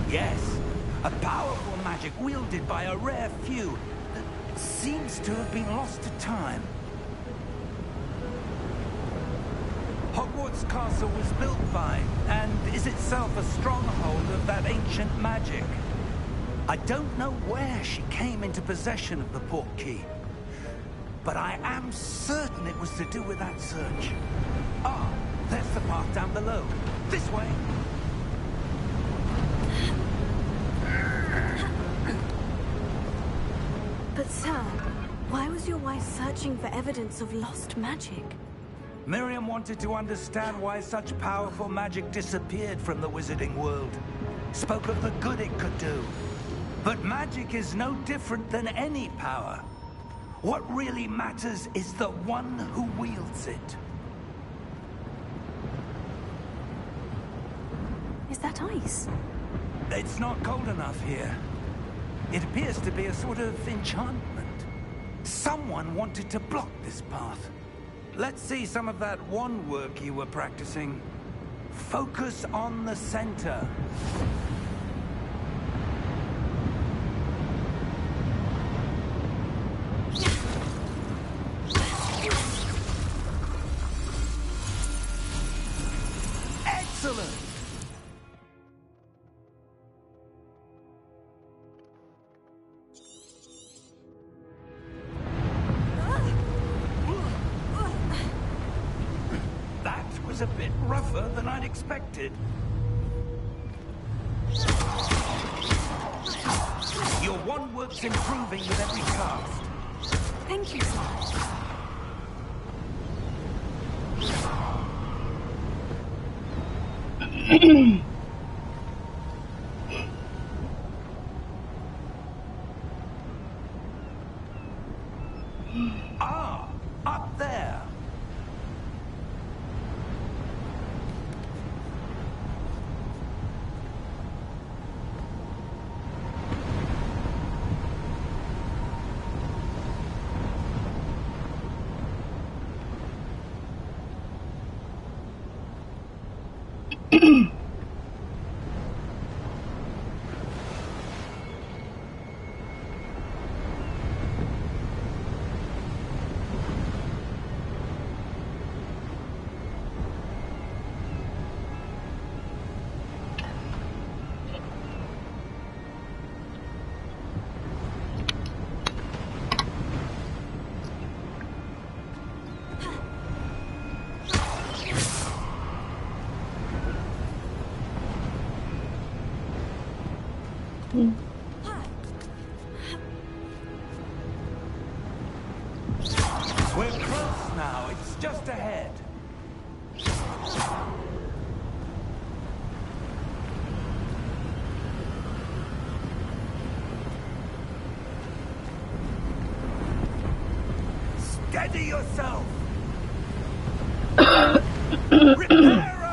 Yes, a powerful magic wielded by a rare few that seems to have been lost to time. Hogwarts Castle was built by, and is itself a stronghold of that ancient magic. I don't know where she came into possession of the portkey, but I am certain it was to do with that search. Ah, there's the path down below. This way. But sir, why was your wife searching for evidence of lost magic? Miriam wanted to understand why such powerful magic disappeared from the wizarding world. Spoke of the good it could do. But magic is no different than any power. What really matters is the one who wields it. Is that ice? It's not cold enough here. It appears to be a sort of enchantment. Someone wanted to block this path. Let's see some of that wand work you were practicing. Focus on the center. Excellent! That was a bit rougher than I'd expected. Your wand work's improving with every cast. Thank you, sir. Ah, up there. We're close now. It's just ahead. Steady yourself. Reparo!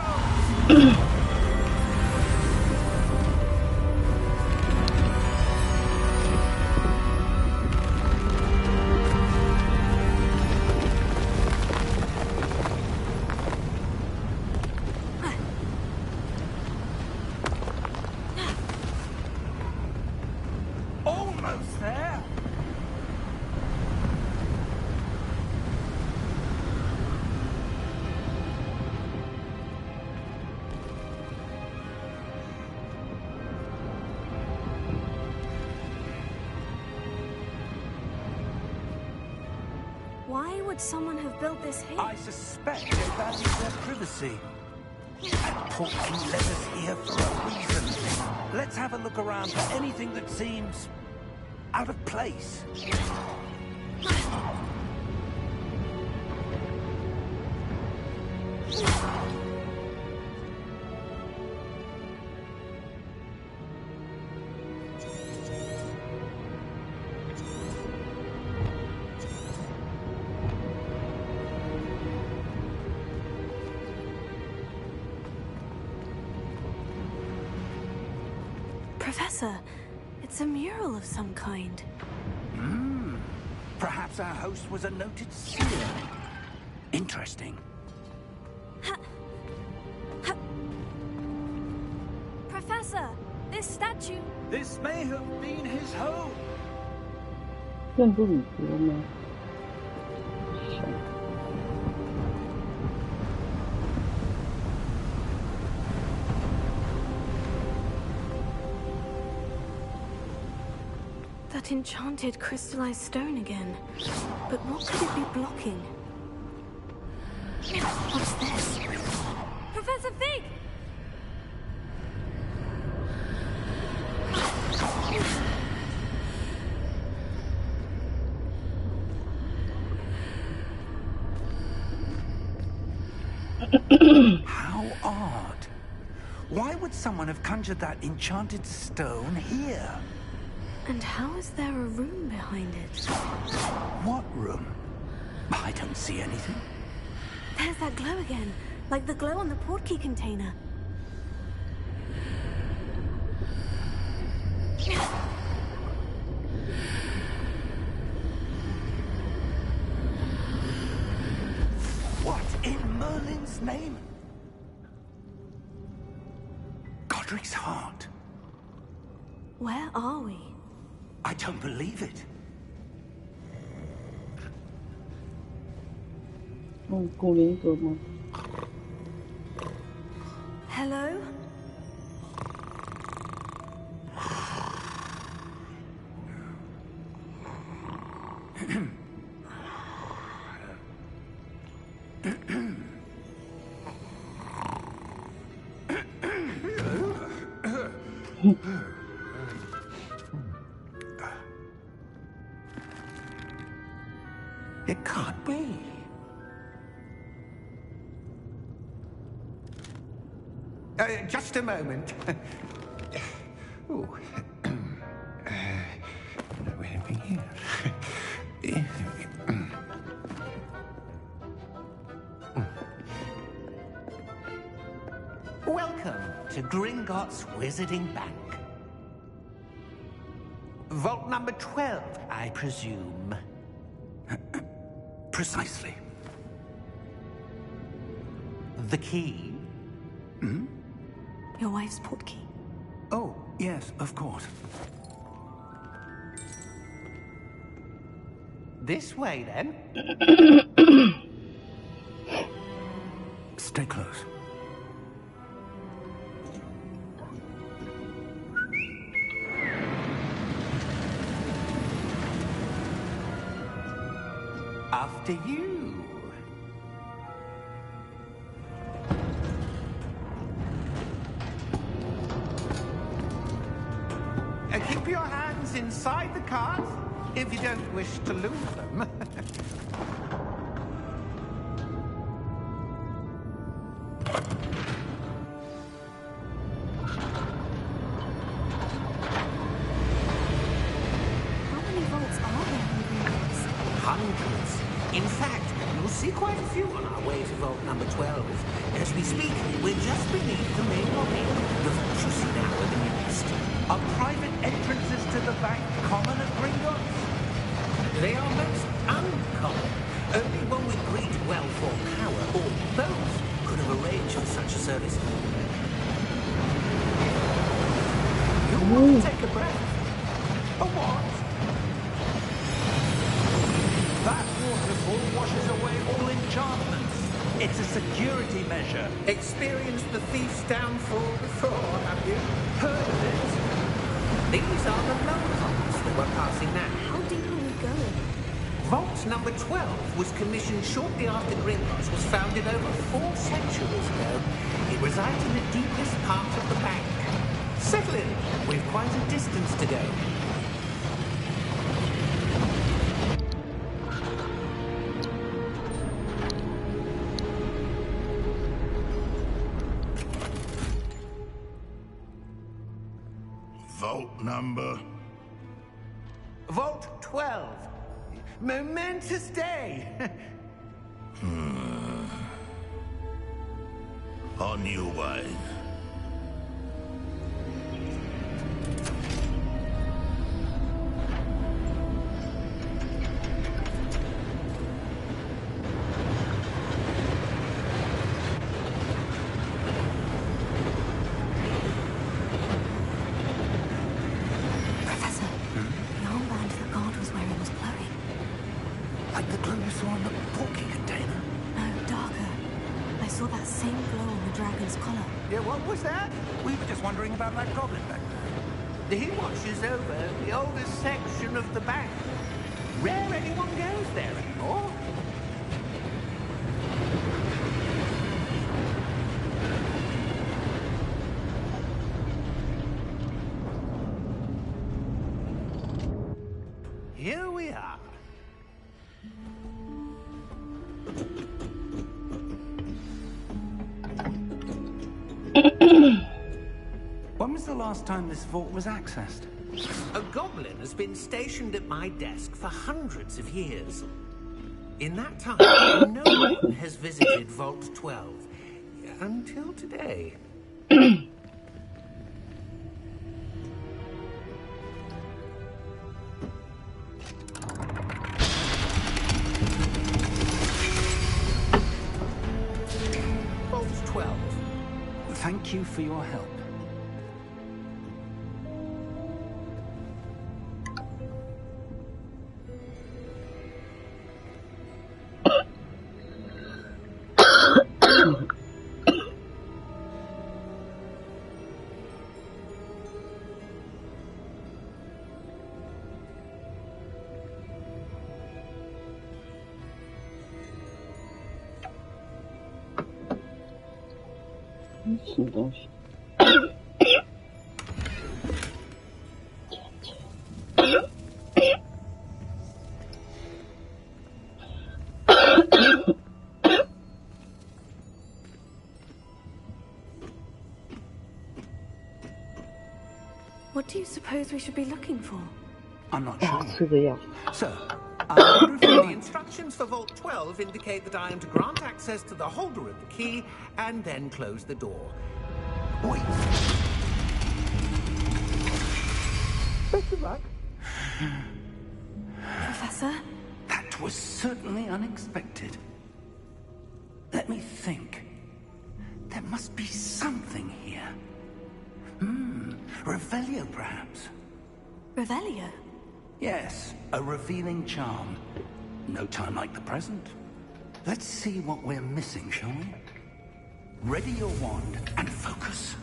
Almost there. Why would someone have built this here? I suspect they value their privacy. That portkey led us here for a reason. Let's have a look around for anything that seems out of place. Professor, it's a mural of some kind. Perhaps our host was a noted seer. Interesting. Professor, This statue. This may have been his home. 认不里格吗？ That enchanted crystallized stone again. But what could it be blocking? What's this? Professor Fig! How odd. Why would someone have conjured that enchanted stone here? And how is there a room behind it? What room? I don't see anything. There's that glow again, like the glow on the portkey container. What in Merlin's name? Godric's heart. Where are we? I don't believe it. 古灵阁吗？ Hello? It can't be. Just a moment. Oh. Anything here? Welcome to Gringotts Wizarding Bank. Vault number 12, I presume. Precisely. The key? Hmm? Your wife's portkey. Oh, yes, of course. This way, then. Stay close. After you. Keep your hands inside the cart if you don't wish to lose them. How many vaults are there in Gringotts? Hundreds. In fact, you'll see quite a few on our way to vault number 12. As we speak, we're just beneath the main lobby. The vaults you see now are the newest. Are private entrances to the bank common at Gringotts? They are most uncommon. Only one with great wealth or power, or both, could have arranged for such a service. You want to take a breath? A what? That waterfall washes away all enchantments. It's a security measure. Experienced the thief's downfall before, have you? Heard of it? These are the lower vaults that we're passing now. How deep are we going? Vault number 12 was commissioned shortly after Gringotts was founded over 4 centuries ago. It resides in the deepest part of the bank. Settle in. We've quite a distance to go. Vault number? Vault 12. Momentous day. On your way. same glow on the dragon's collar. Yeah, what was that? We were just wondering about that goblin back there. He watches over the oldest section of the bank. Rare anyone goes there anymore. Here we are. When was the last time this vault was accessed? A goblin has been stationed at my desk for hundreds of years. In that time, no one has visited Vault 12 until today. Vault 12. Thank you for your help.什么东西？ What do you suppose we should be looking for? I'm not 大 sure. 吃的药。 So, I wonder if you The might... instructions for Vault 12 indicate that I am to grant access to the holder of the key and then close the door. Wait. Best of luck. Professor? That was certainly unexpected. Let me think. There must be something here. Revelio, perhaps. Revelio? Yes, a revealing charm. No time like the present. Let's see what we're missing, shall we? Ready your wand and focus.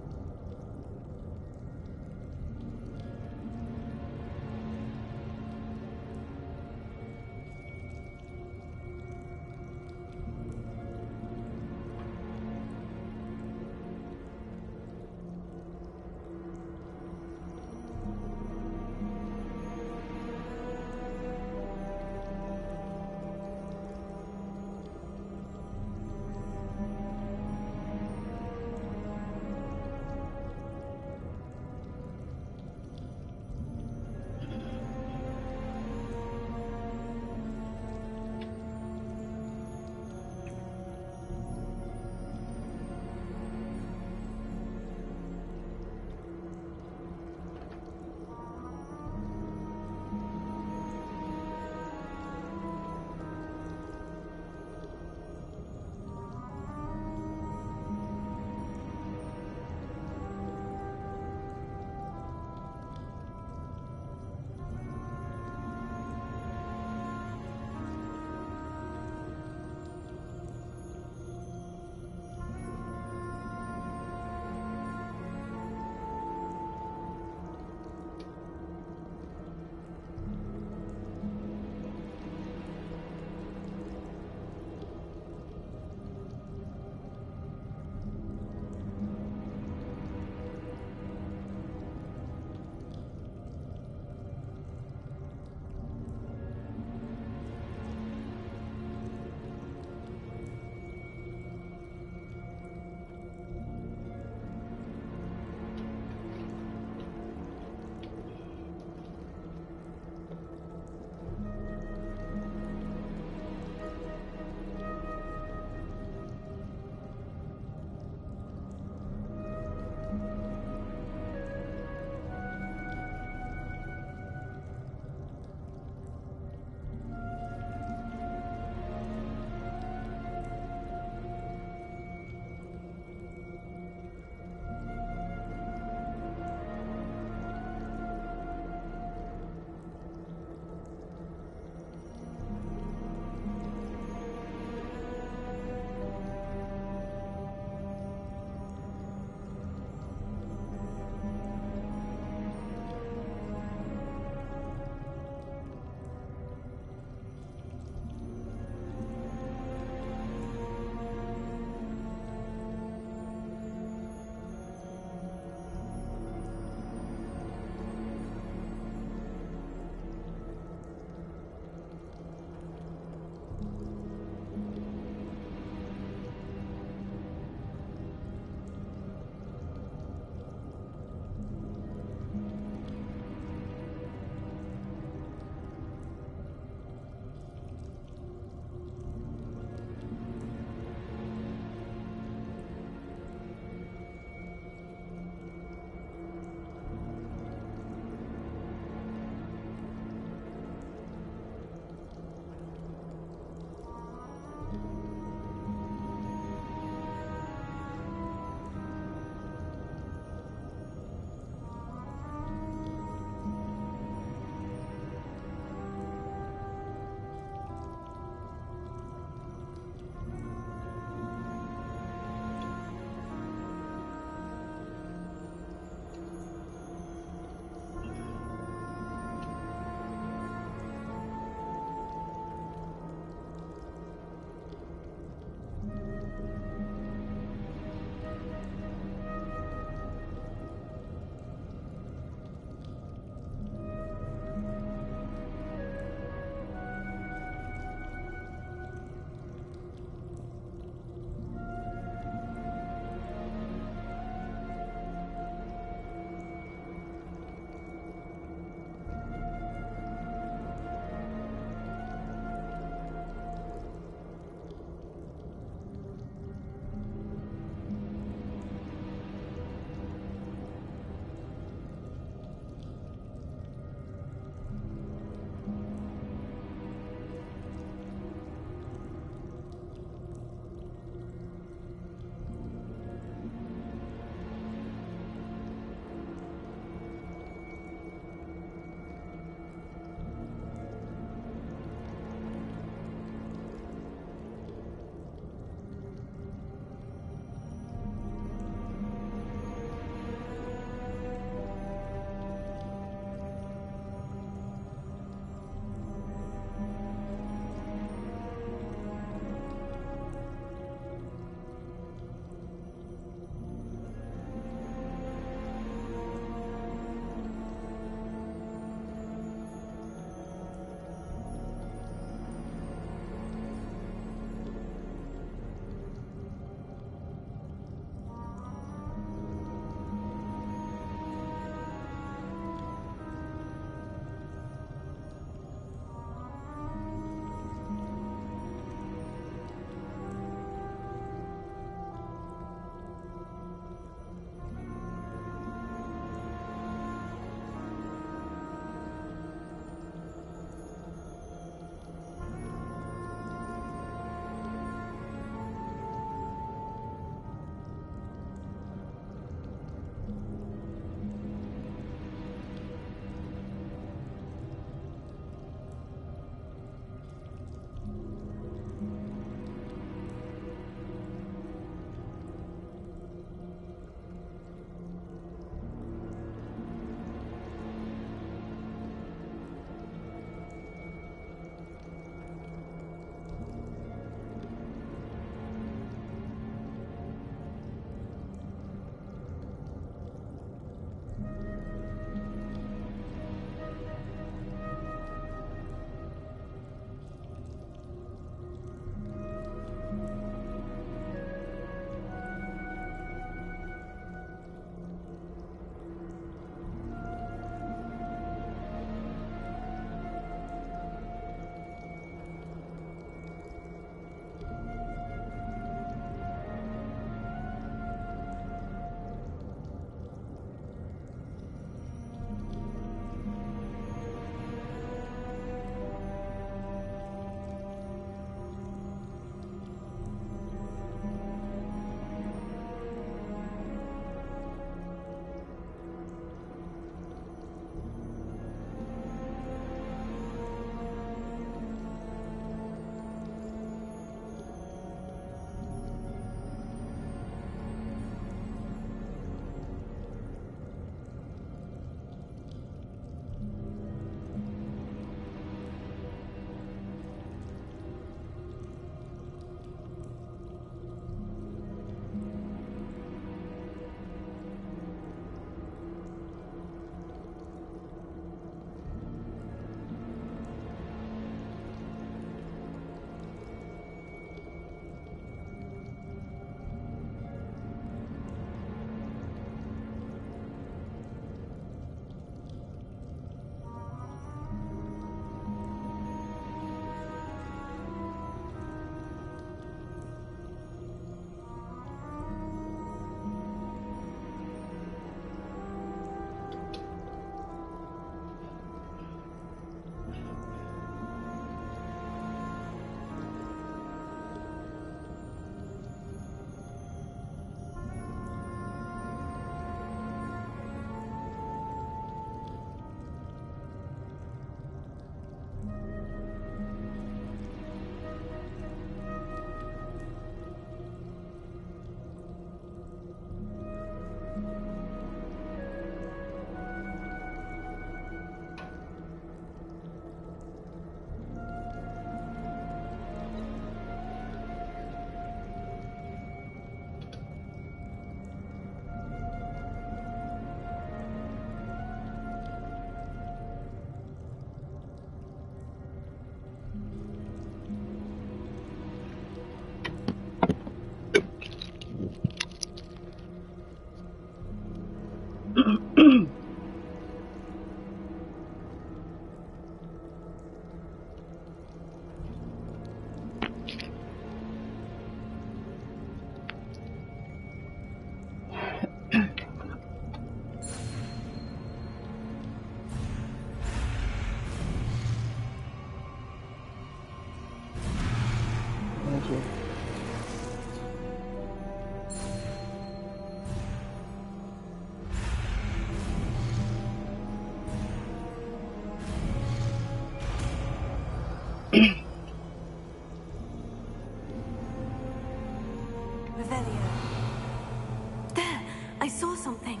There! I saw something.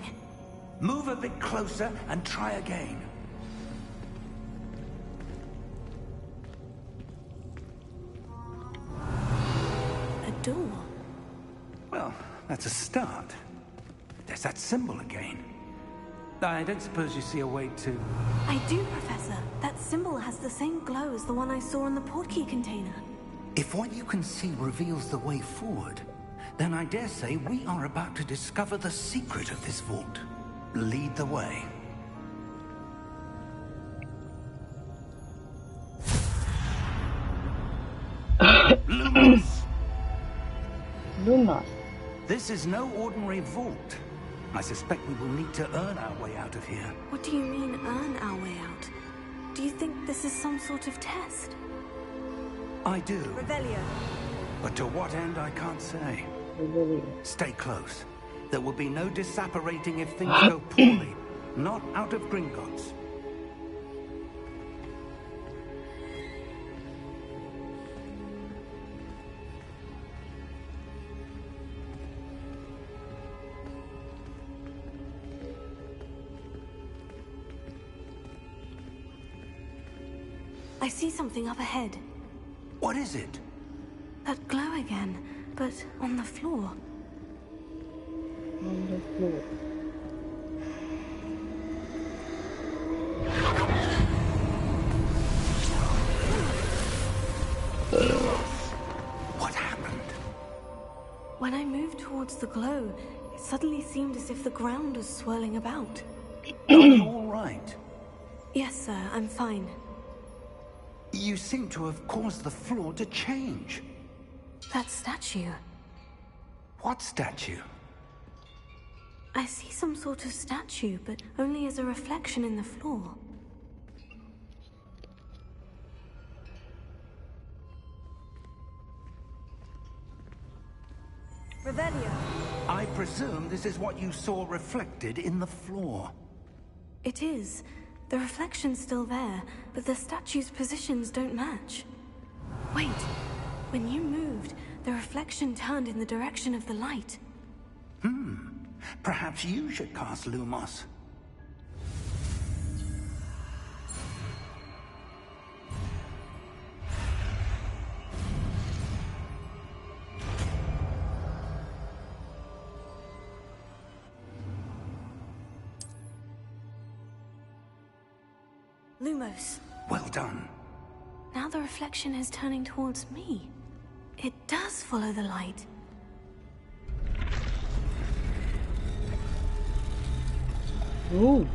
Move a bit closer and try again. A door. Well, that's a start. There's that symbol again. I don't suppose you see a way to... I do, Professor. That symbol has the same glow as the one I saw in the portkey container. If what you can see reveals the way forward, then I dare say we are about to discover the secret of this vault. Lead the way. Lumos! Lumos. This is no ordinary vault. I suspect we will need to earn our way out of here. What do you mean, earn our way out? Do you think this is some sort of test? I do. Revelio. But to what end, I can't say. Stay close. There will be no disapparating if things go poorly. Not out of Gringotts. I see something up ahead. What is it? That glow again, but on the floor. On the floor. What happened? When I moved towards the glow, it suddenly seemed as if the ground was swirling about. Are you all right? Yes, sir, I'm fine. You seem to have caused the floor to change. That statue. What statue? I see some sort of statue, but only as a reflection in the floor. Revelio. I presume this is what you saw reflected in the floor. It is. The reflection's still there, but the statue's positions don't match. Wait. When you moved, the reflection turned in the direction of the light. Perhaps you should cast Lumos. Lumos. Well done. Now the reflection is turning towards me. It does follow the light. Ooh.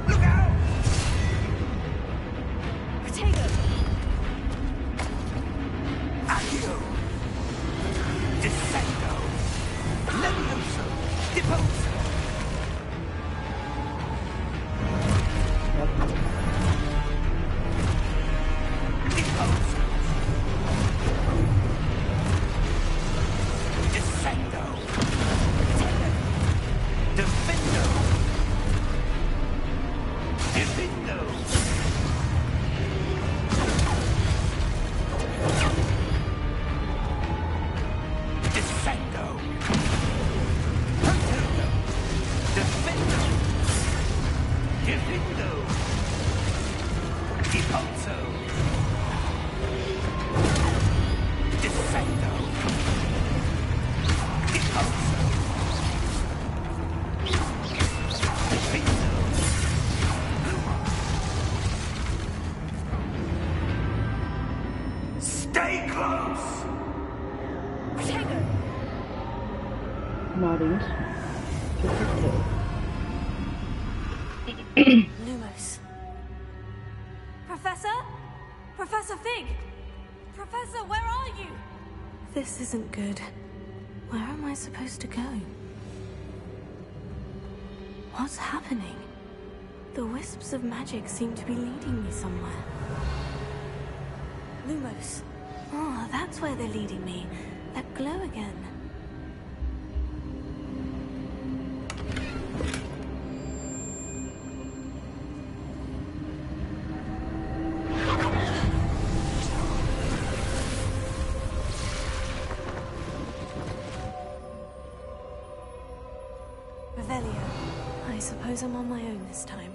Look out! Protego! Accio! Descendo! Levioso! Deposo! Deposo! Descendo! Defendo! Defendo! Descendo! Defendo! Defendo! Deposo! Descendo! Deposo! Defendo! 零食，就是可。Lumos. Professor? Professor Fig! Professor, where are you? This isn't good. Where am I supposed to go? What's happening? The wisps of magic seem to be leading me somewhere. Lumos. Oh, that's where they're leading me. That glow again. I suppose I'm on my own this time.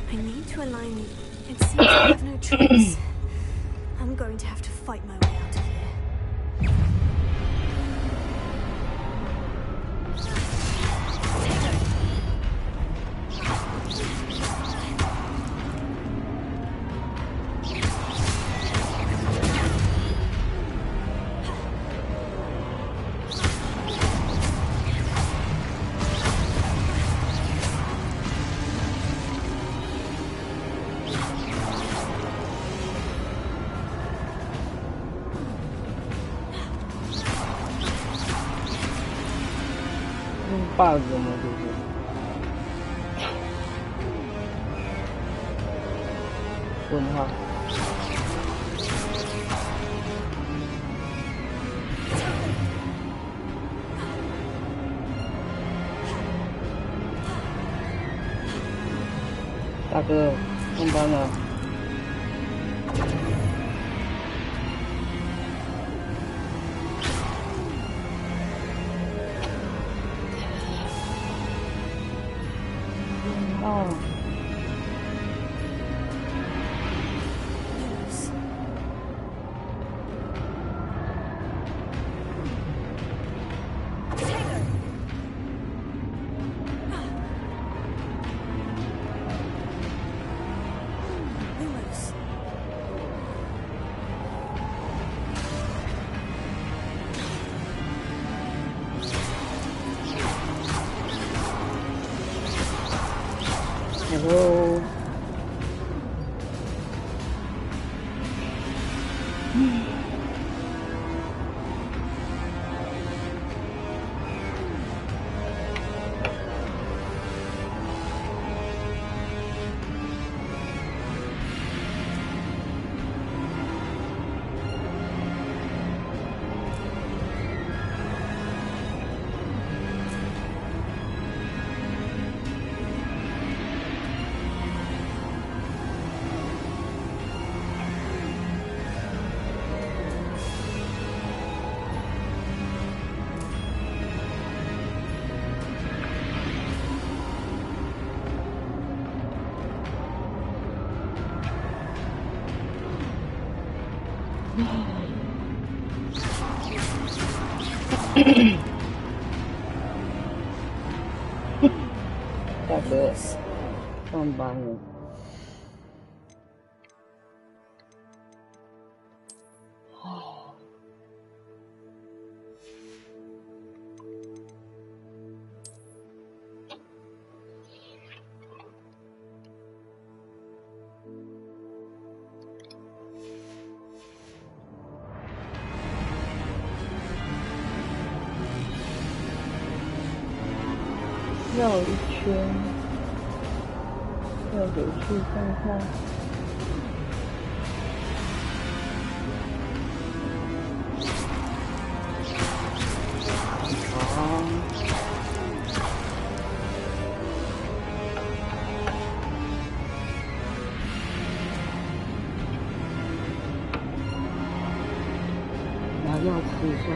I need to align. It seems I have no choice. I'm going to have to fight my way out of here. bug 吗？这是。问号。大哥，上班了。哦。Hello. Đại哥，上班了。绕一圈，再回去看看。啊！拿药吃一下。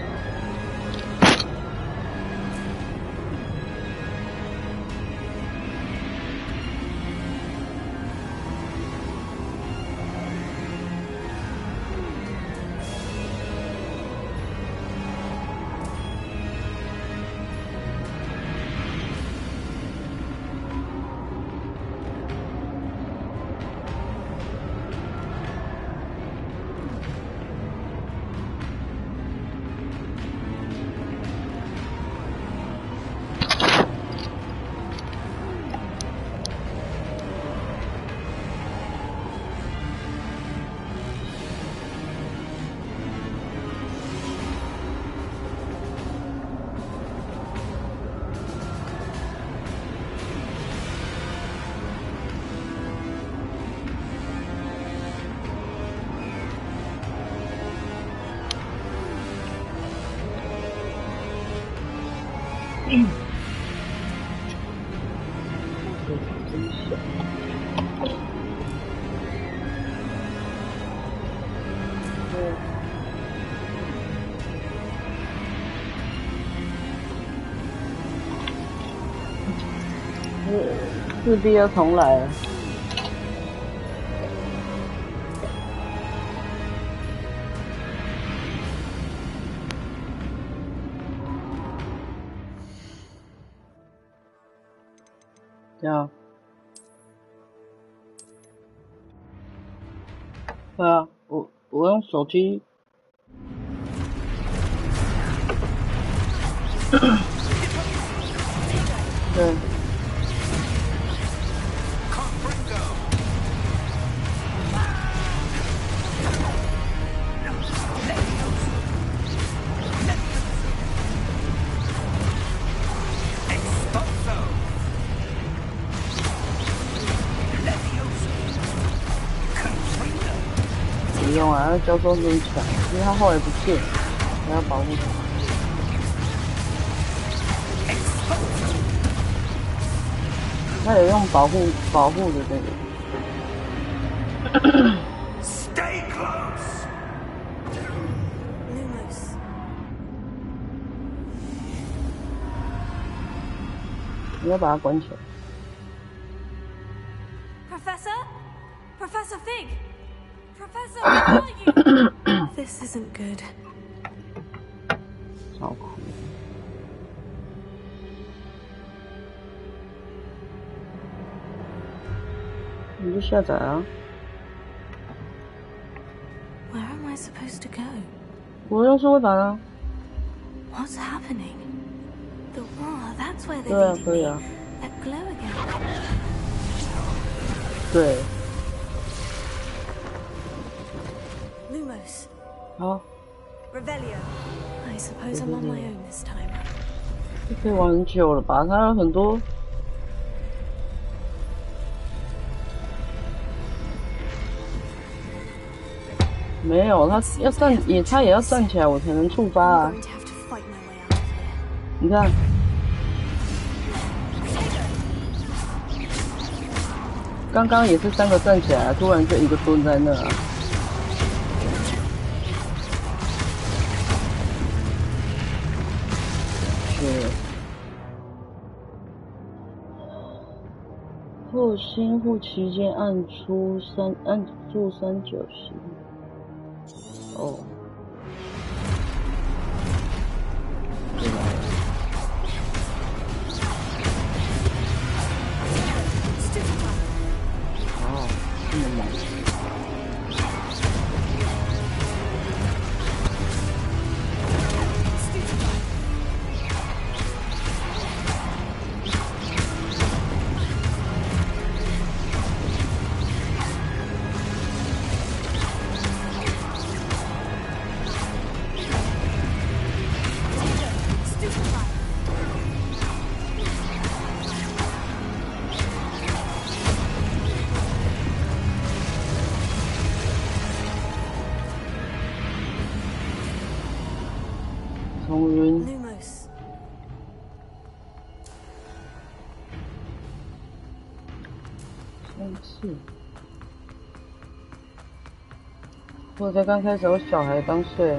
真小。4B 要重来了。这样。对啊，我用手机。对。不用啊，那交通很强，因为他后来不见，我要保护他。他有用保护的那个。Stay close. Lumos. 你要把它关起来。Professor Fig. Professor, where are you? This isn't good. 超酷。你就下载啊。Where am I supposed to go? 我用数位板啊。What's happening? The war, that's where they're 对啊， leading 可以 me. 啊。 That glow again. 对。Lumos. 好。Revelio. I suppose I'm on my own this time. 这可以玩很久了吧？它有很多。没有，他要站他也要站起来，我才能触发啊！你看，刚刚也是3个站起来，突然就一个蹲在那啊！是。后新户期间按住390。哦。哦，这么猛。从云。3次。我才刚开始，我小孩刚睡。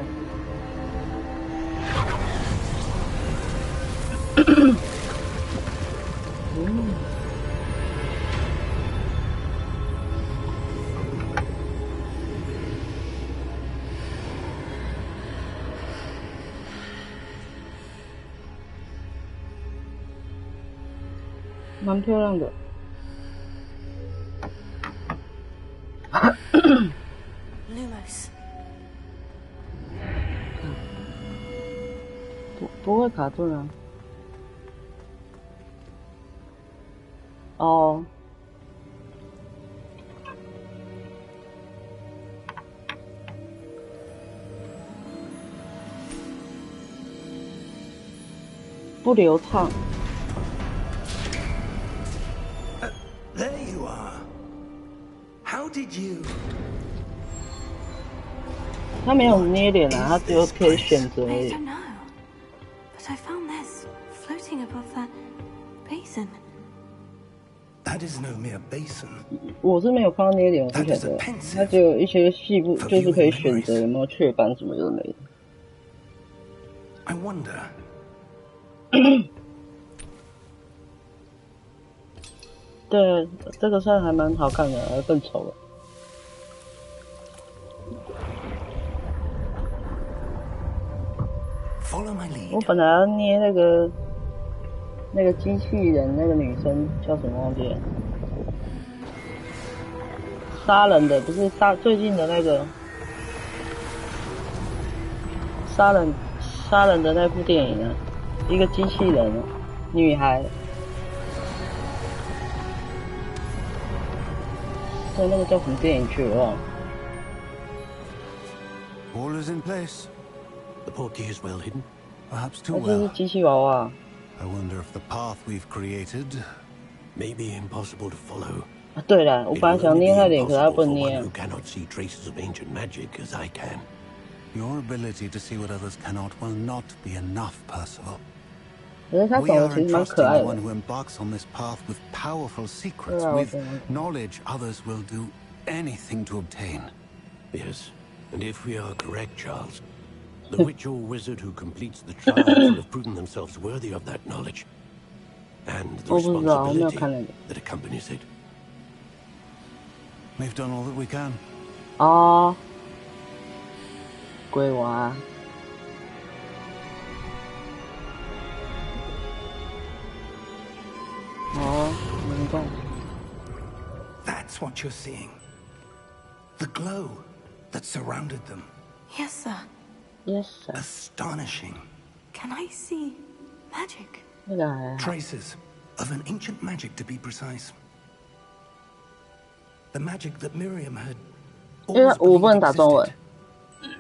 蛮漂亮的。Lumos. 不会卡顿啊。哦。不流畅。There you are. How did you? 他没有捏脸啊，他只有可以选择而 I 已。 don't know. But I found this floating basin. That is no mere basin. 我是没有看到那一点，我不晓得。它只有一些细部，就是可以选择有没有雀斑什么有的没的。I wonder. 对，这个算还蛮好看的，更丑了。Follow my lead. 我本来要捏那个机器人，那个女生叫什么忘记了？杀人的不是最近的那个杀人的那部电影啊，一个机器人女孩，对，那个叫什么电影去我忘了。All is in place. The portkey is well hidden. Perhaps too 那这是 well. 机器娃娃。I wonder if the path we've created may be impossible to follow. 啊，对了，我 It 本来 will 想 only 捏 be 他脸，可是他 impossible 不 for 能 one 捏。 who cannot see traces of ancient magic as I can. your ability to see what others cannot will not be enough, Percival. 可是他 We 长得 are 其实蛮 entrusting 可爱 the 的 one。who embarks on this path with powerful secrets, 对啊，我 with 觉得蛮可爱。 knowledge others will do anything to obtain. Yes, and if we are correct, Charles, the witch or wizard who completes the trials will have proven themselves worthy of that knowledge and the 我不知道，我没有看 responsibility 那个。 that accompanies it. We've done all that we can. 哦，鬼娃。哦，能动。 That's what you're seeing. The glow that surrounded them. Yes, sir. Yes, sir. Astonishing. Can I see magic? 那个还好。 Traces of an ancient magic, to be precise. The magic that Miriam had 因为 always 我不能 believed 打中文。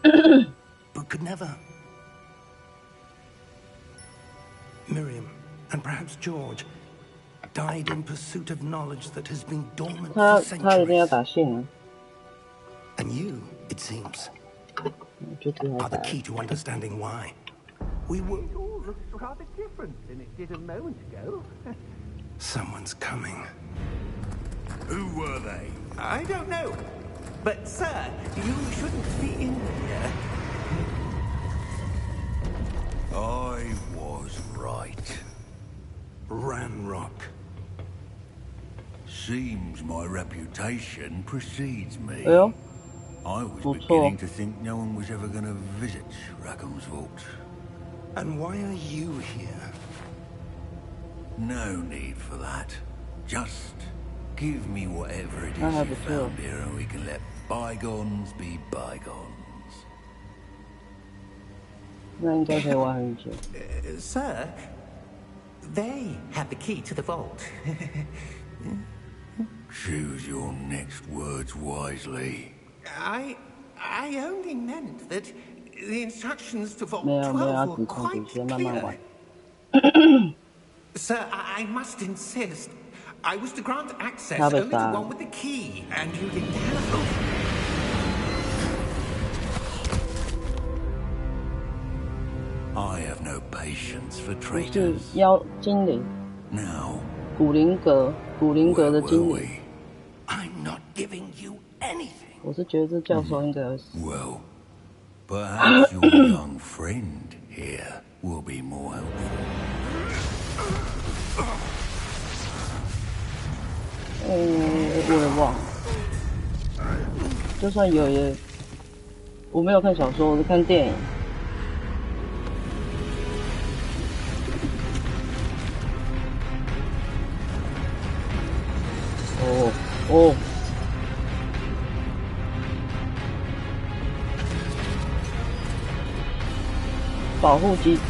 existed, but could never. Miriam, and perhaps George, died in pursuit of knowledge that has been dormant 他 for 他一定要 centuries. 打信啊， And you, it seems, 我就知道 are the 打。 key to understanding why. We were... It all looks rather different than it did a moment ago. Someone's coming. Who were they? I don't know. But, sir, you shouldn't be in here. I was right. Ranrock. Seems my reputation precedes me. 哎呦， I was 不错。 beginning to think no one was ever going to visit Rackham's Vault. And why are you here? No need for that. Just give me whatever it is I have you a clue. found here and we can let bygones be bygones. 那应该可以玩很久。 Sir, they have the key to the vault. Choose your next words wisely. I only meant that the instructions to Vault 没有没有，要 12 were 只看主 quite 线慢慢玩 clear.。Sir, I must insist. I was to grant access Have it only to done. one with the key, and you didn't have I have no patience for 不是 traitors. 妖精灵， Now, 古灵阁，古灵阁 where 的 were 精灵。 we? I'm not giving you anything. 我是觉得这教授应该会死。 Well, perhaps your young friend here will be more helpful. 我也忘了。就算有也，我没有看小说，我是看电影。哦哦，保护机制。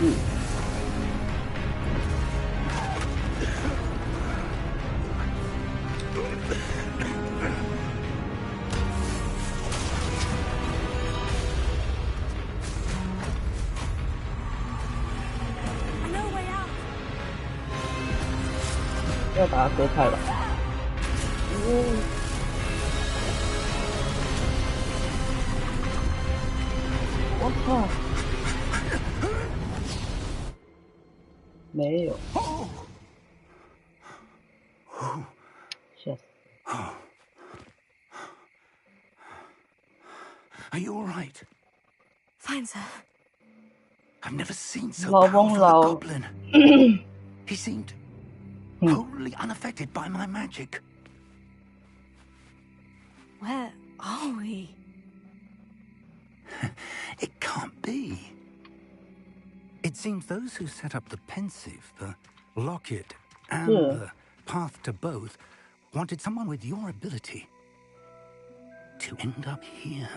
No way out. 要把它割开了。我靠！没有。Are you all right? Fine, sir. I've never seen so 老公 powerful a 老 goblin. He seemed wholly unaffected by my magic. Where are we? It can't be. It seems those who set up the pensive, the locket, and the path to both wanted someone with your ability to end up here.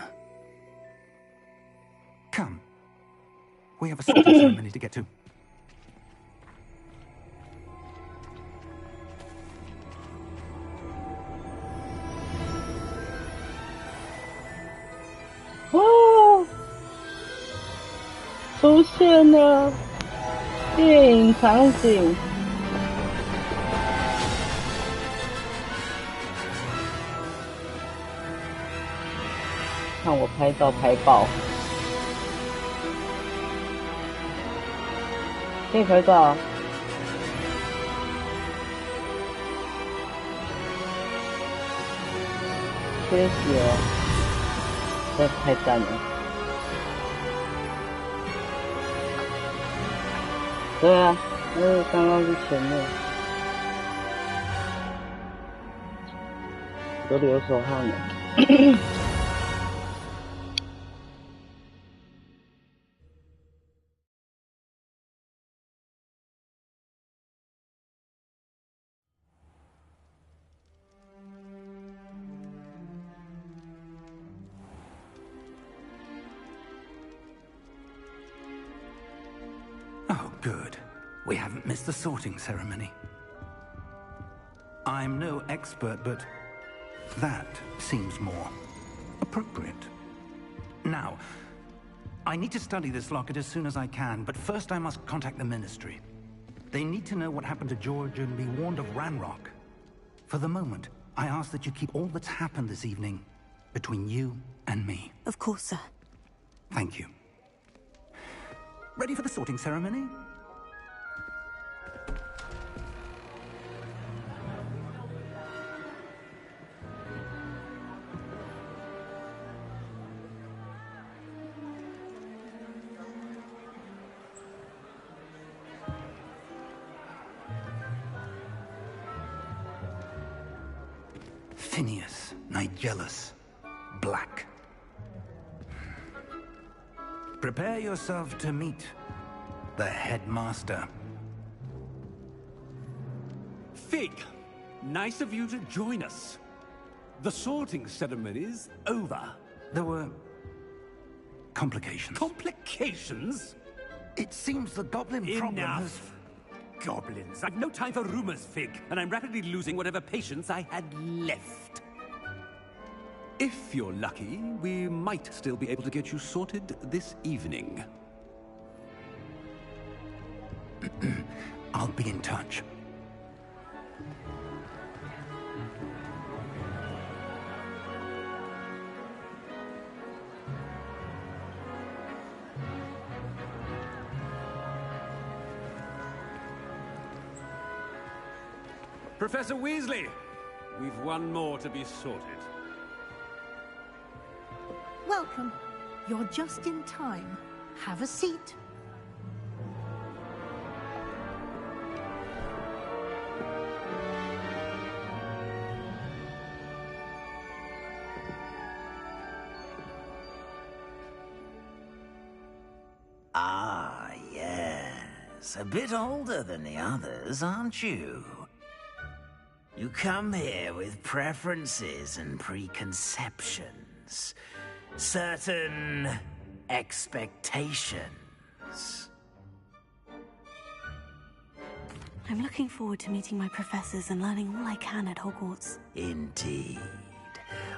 Come. We have a sorting ceremony to get to.哦，出现了电影场景。看我拍照拍爆，可以拍照啊！缺席了，这太赞了。对啊，那个刚刚是前面，都流手汗了。Oh, good. We haven't missed the sorting ceremony. I'm no expert, but that seems more appropriate. Now, I need to study this locket as soon as I can, but first I must contact the Ministry. They need to know what happened to George and be warned of Ranrock. For the moment, I ask that you keep all that's happened this evening between you and me. Of course, sir. Thank you. Ready for the sorting ceremony? Phineas, Nigellus, Black. Prepare yourself to meet the headmaster. Fig, nice of you to join us. The sorting ceremony's over. There were complications. Complications? It seems the goblin problem has... Enough! Goblins. I've no time for rumors, Fig, and I'm rapidly losing whatever patience I had left. If you're lucky, we might still be able to get you sorted this evening. I'll be in touch. Professor Weasley, we've one more to be sorted. Welcome. You're just in time. Have a seat. Ah, yes. A bit older than the others, aren't you? You come here with preferences and preconceptions. Certain expectations. I'm looking forward to meeting my professors and learning all I can at Hogwarts. Indeed.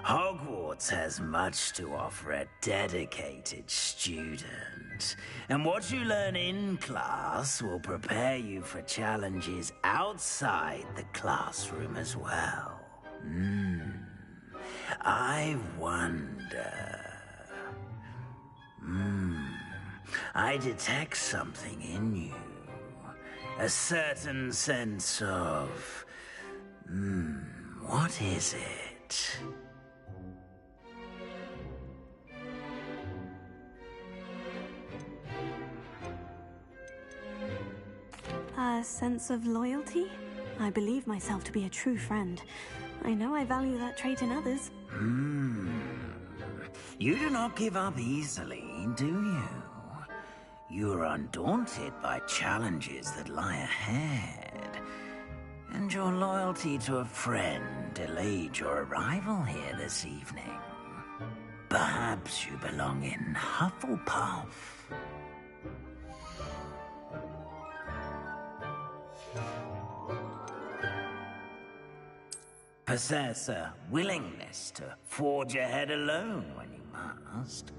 Hogwarts has much to offer a dedicated student. And what you learn in class will prepare you for challenges outside the classroom as well. I wonder... I detect something in you. A certain sense of... what is it? A sense of loyalty? I believe myself to be a true friend. I know I value that trait in others. You do not give up easily, do you? You are undaunted by challenges that lie ahead. And your loyalty to a friend delayed your arrival here this evening. Perhaps you belong in Hufflepuff. Possess a willingness to forge ahead alone when you must.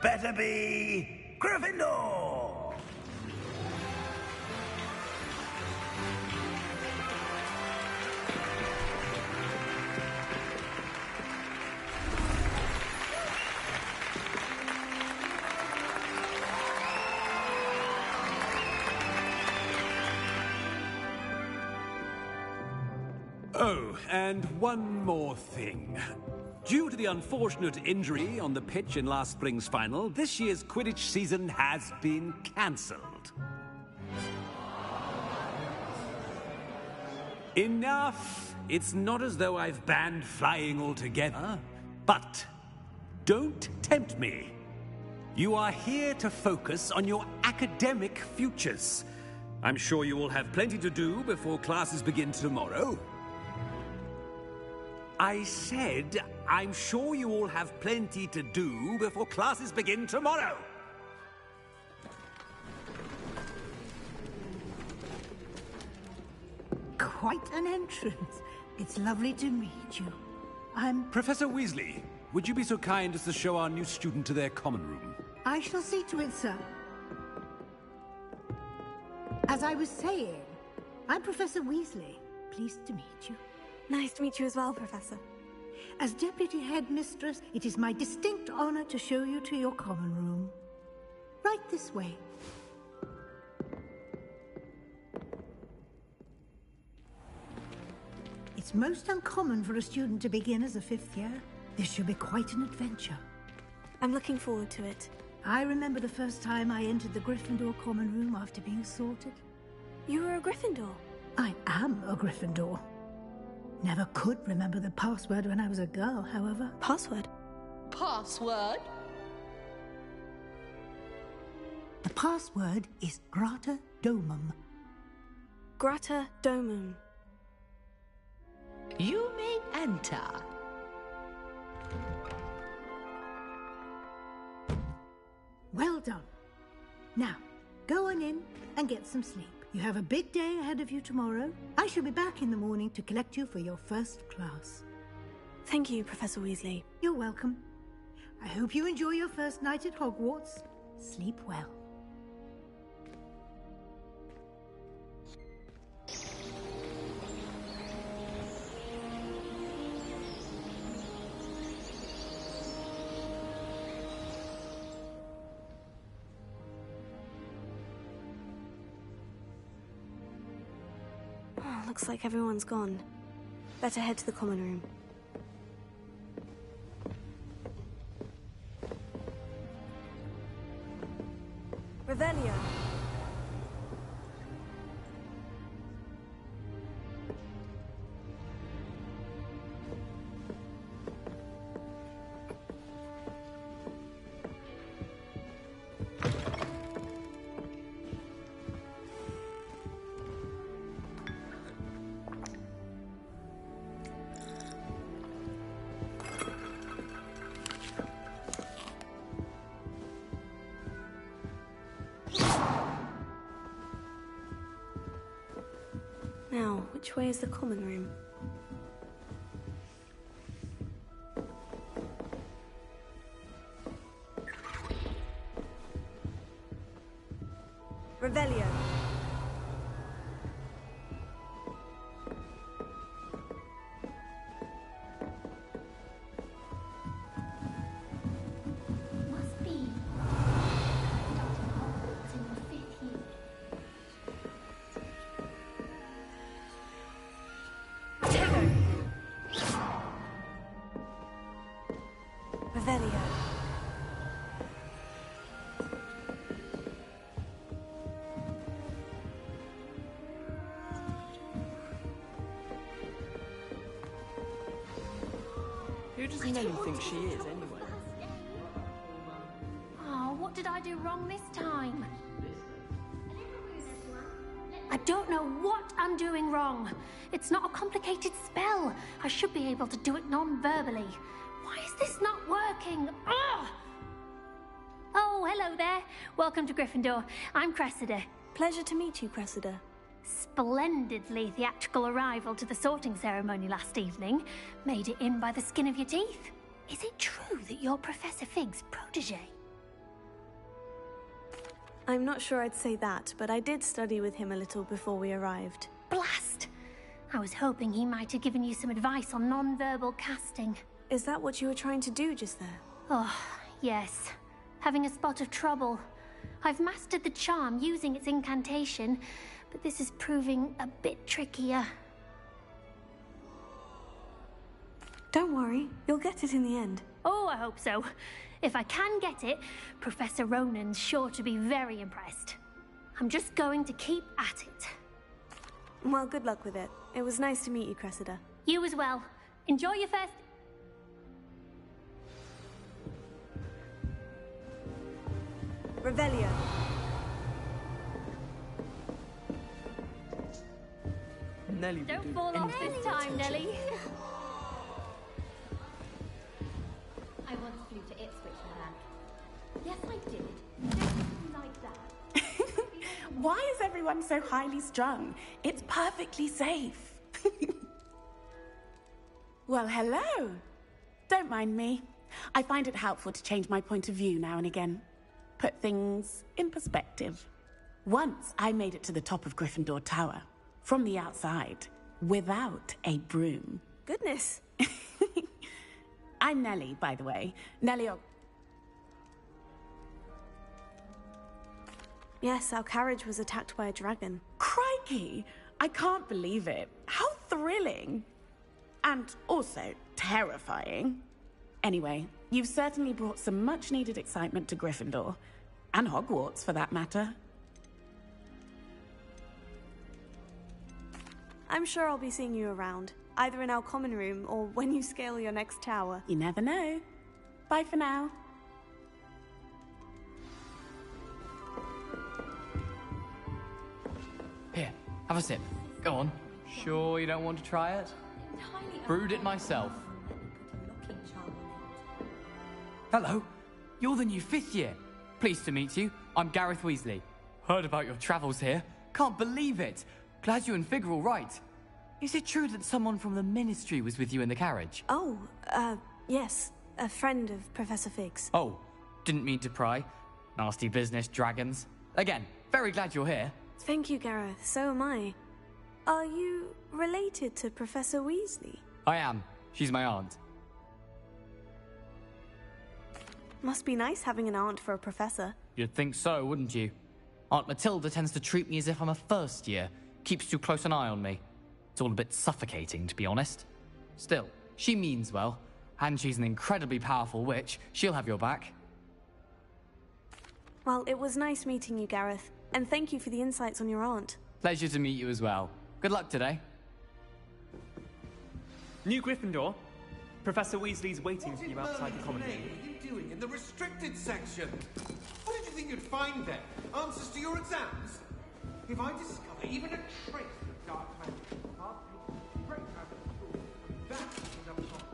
Better be Gryffindor! Oh, and one more thing. Due to the unfortunate injury on the pitch in last spring's final, this year's Quidditch season has been cancelled. Enough! It's not as though I've banned flying altogether, but don't tempt me. You are here to focus on your academic futures. I'm sure you will have plenty to do before classes begin tomorrow. I said, I'm sure you all have plenty to do before classes begin tomorrow. Quite an entrance. It's lovely to meet you. I'm... Professor Weasley, would you be so kind as to show our new student to their common room? I shall see to it, sir. As I was saying, I'm Professor Weasley. Pleased to meet you. Nice to meet you as well, Professor. As Deputy Headmistress, it is my distinct honor to show you to your common room. Right this way. It's most uncommon for a student to begin as a fifth year. This should be quite an adventure. I'm looking forward to it. I remember the first time I entered the Gryffindor common room after being sorted. You were a Gryffindor? I am a Gryffindor. Never could remember the password when I was a girl, however. Password? Password? The password is Grata Domum. Grata Domum. You may enter. Well done. Now, go on in and get some sleep. You have a big day ahead of you tomorrow. I shall be back in the morning to collect you for your first class. Thank you, Professor Weasley. You're welcome. I hope you enjoy your first night at Hogwarts. Sleep well. Looks like everyone's gone. Better head to the common room. Revelio. Now, which way is the common room? Revelio. Must be. Hogwarts in the 5th year. Revelio. Who does Nelly think she is, anyway? Oh, what did I do wrong this time? I don't know what I'm doing wrong. It's not a complicated spell. I should be able to do it non-verbally. Why is this not working? Ugh! Oh, hello there. Welcome to Gryffindor. I'm Cressida. Pleasure to meet you, Cressida. Splendidly theatrical arrival to the sorting ceremony last evening. Made it in by the skin of your teeth. Is it true that you're Professor Fig's protege? I'm not sure I'd say that, but I did study with him a little before we arrived. Blast! I was hoping he might have given you some advice on non-verbal casting. Is that what you were trying to do just there? Oh, yes. Having a spot of trouble. I've mastered the charm using its incantation, but this is proving a bit trickier. Don't worry, you'll get it in the end. Oh, I hope so. If I can get it, Professor Ronan's sure to be very impressed. I'm just going to keep at it. Well, good luck with it. It was nice to meet you, Cressida. You as well. Enjoy your first... Revelio. Nelly Don't fall off this time, Nelly. I once flew to Ipswich and back. Yes, I did. Just like that. Why is everyone so highly strung? It's perfectly safe. Well, hello. Don't mind me. I find it helpful to change my point of view now and again. Put things in perspective. Once I made it to the top of Gryffindor Tower, from the outside, without a broom. Goodness. I'm Nelly, by the way. Nelly... Yes, our carriage was attacked by a dragon. Crikey! I can't believe it. How thrilling! And also terrifying. Anyway, you've certainly brought some much-needed excitement to Gryffindor. And Hogwarts, for that matter. I'm sure I'll be seeing you around, either in our common room or when you scale your next tower. You never know. Bye for now. Here, have a sip. Go on. Sure you don't want to try it? Brewed it myself. Hello. You're the new 5th year. Pleased to meet you. I'm Gareth Weasley. Heard about your travels here. Can't believe it. Glad you and Fig are all right. Is it true that someone from the Ministry was with you in the carriage? Oh, yes. A friend of Professor Fig's. Oh, didn't mean to pry. Nasty business, dragons. Again, very glad you're here. Thank you, Gareth. So am I. Are you related to Professor Weasley? I am. She's my aunt. Must be nice having an aunt for a professor. You'd think so, wouldn't you? Aunt Matilda tends to treat me as if I'm a first year. Keeps too close an eye on me. It's all a bit suffocating, to be honest. Still, she means well. And she's an incredibly powerful witch. She'll have your back. Well, it was nice meeting you, Gareth. And thank you for the insights on your aunt. Pleasure to meet you as well. Good luck today. New Gryffindor. Professor Weasley's waiting for you outside the common room. What are you doing in the restricted section? What did you think you'd find there? Answers to your exams? If I discover even a trace of dark magic, I'll take you straight out of school. That's what I'm talking about.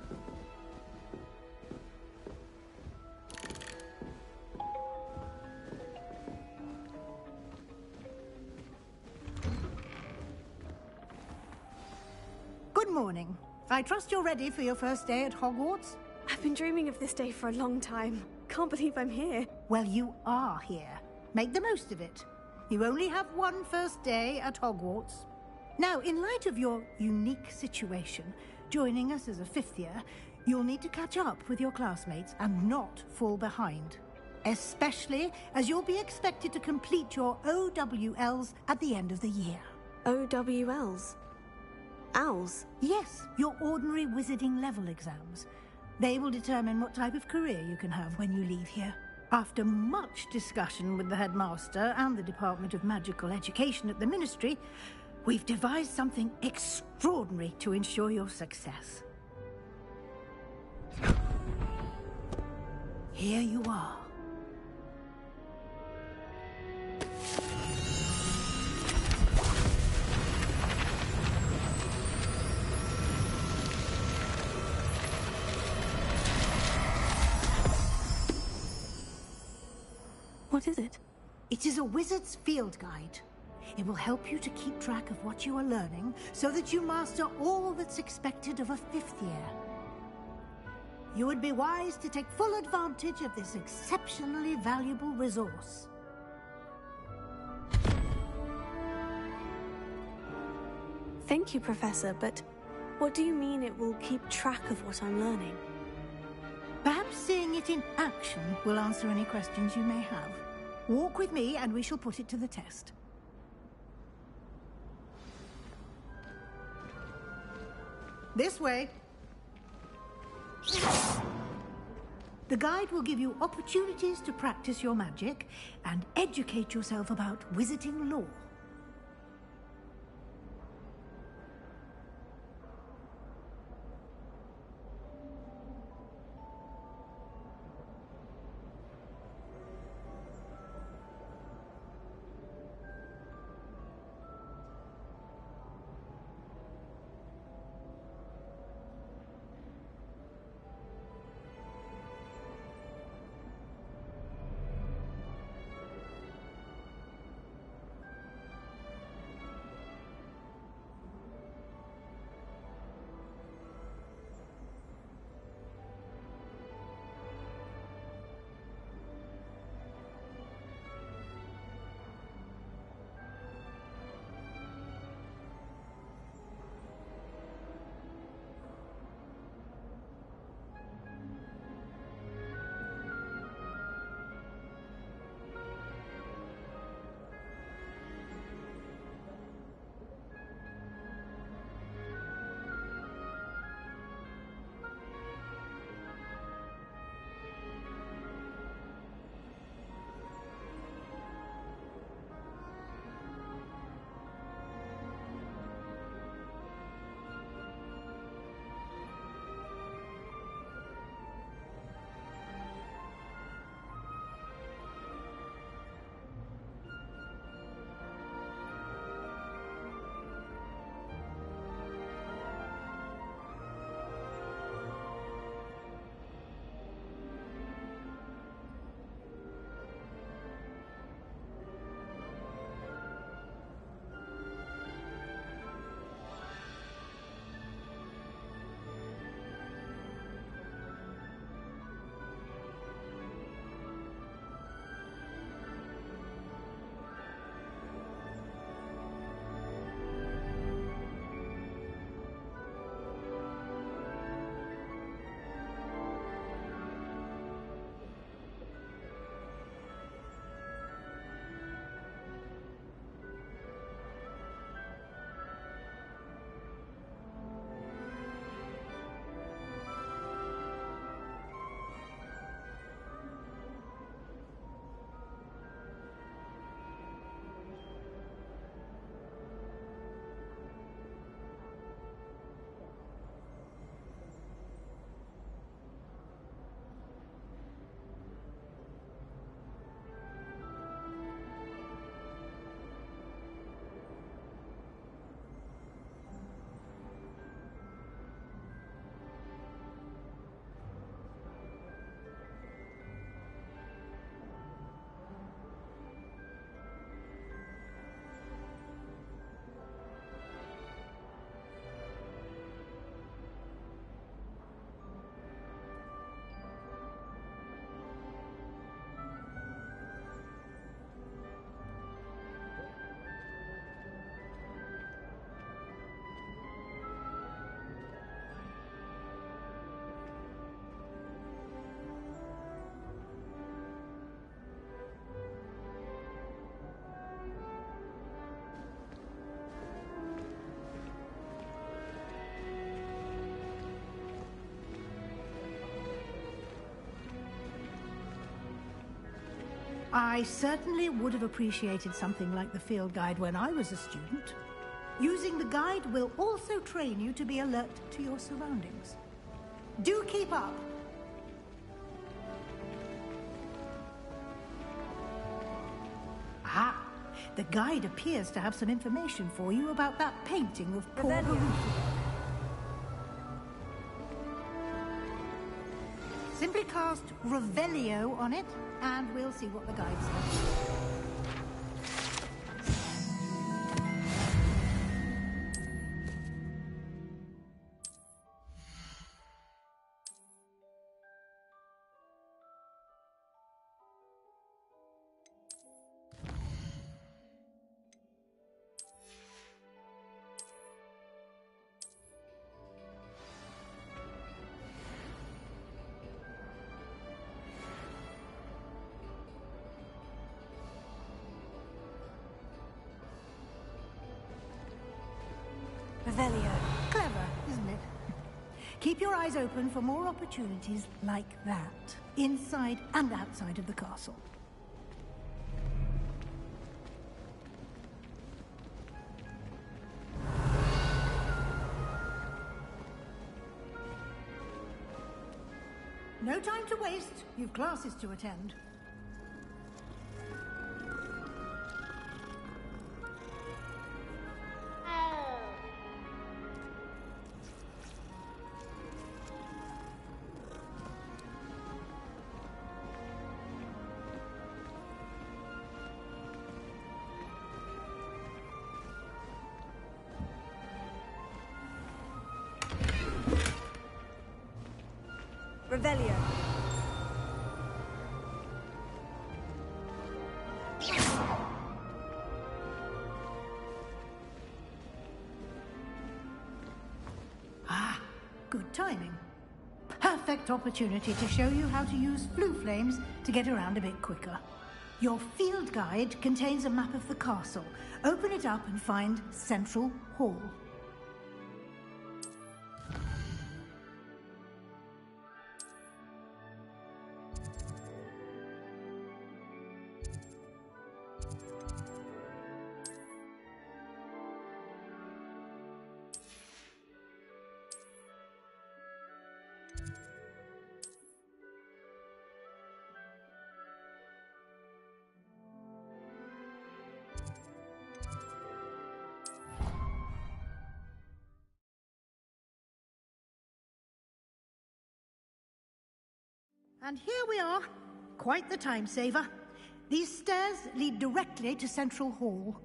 Good morning. I trust you're ready for your first day at Hogwarts? I've been dreaming of this day for a long time. Can't believe I'm here. Well, you are here. Make the most of it. You only have one first day at Hogwarts. Now, in light of your unique situation, joining us as a 5th year, you'll need to catch up with your classmates and not fall behind. Especially as you'll be expected to complete your OWLs at the end of the year. OWLs? Owls? Yes, your ordinary wizarding level exams. They will determine what type of career you can have when you leave here. After much discussion with the headmaster and the Department of Magical Education at the Ministry, we've devised something extraordinary to ensure your success. Here you are. What is it? It is a wizard's field guide. It will help you to keep track of what you are learning so that you master all that's expected of a 5th year. You would be wise to take full advantage of this exceptionally valuable resource. Thank you, Professor, but what do you mean it will keep track of what I'm learning? Perhaps seeing it in action will answer any questions you may have. Walk with me and we shall put it to the test. This way. The guide will give you opportunities to practice your magic and educate yourself about wizarding lore. I certainly would have appreciated something like the field guide when I was a student. Using the guide will also train you to be alert to your surroundings. Do keep up! The guide appears to have some information for you about that painting of poor Harutha. Simply cast Revelio on it, and we'll see what the guide says. Revelio. Clever, isn't it? Keep your eyes open for more opportunities like that, inside and outside of the castle. No time to waste. You've classes to attend. Revelio. Ah, good timing. Perfect opportunity to show you how to use flue flames to get around a bit quicker. Your field guide contains a map of the castle. Open it up and find Central Hall. And here we are. Quite the time saver. These stairs lead directly to Central Hall.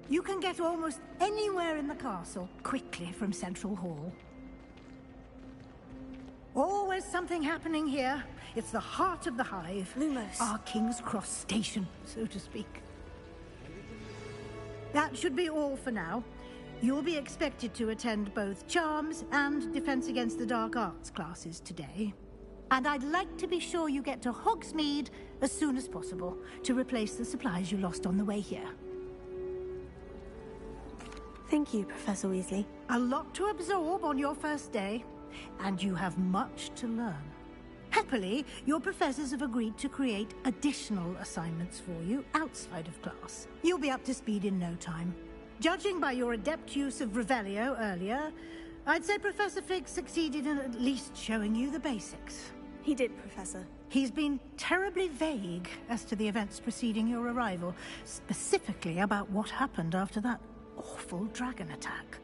You can get almost anywhere in the castle quickly from Central Hall. Always something happening here. It's the heart of the Hive. Lumos. Our King's Cross station, so to speak. That should be all for now. You'll be expected to attend both Charms and Defense Against the Dark Arts classes today. And I'd like to be sure you get to Hogsmeade as soon as possible to replace the supplies you lost on the way here. Thank you, Professor Weasley. A lot to absorb on your first day, and you have much to learn. Happily, your professors have agreed to create additional assignments for you outside of class. You'll be up to speed in no time. Judging by your adept use of Revelio earlier, I'd say Professor Fig succeeded in at least showing you the basics. He did, Professor. He's been terribly vague as to the events preceding your arrival, specifically about what happened after that awful dragon attack.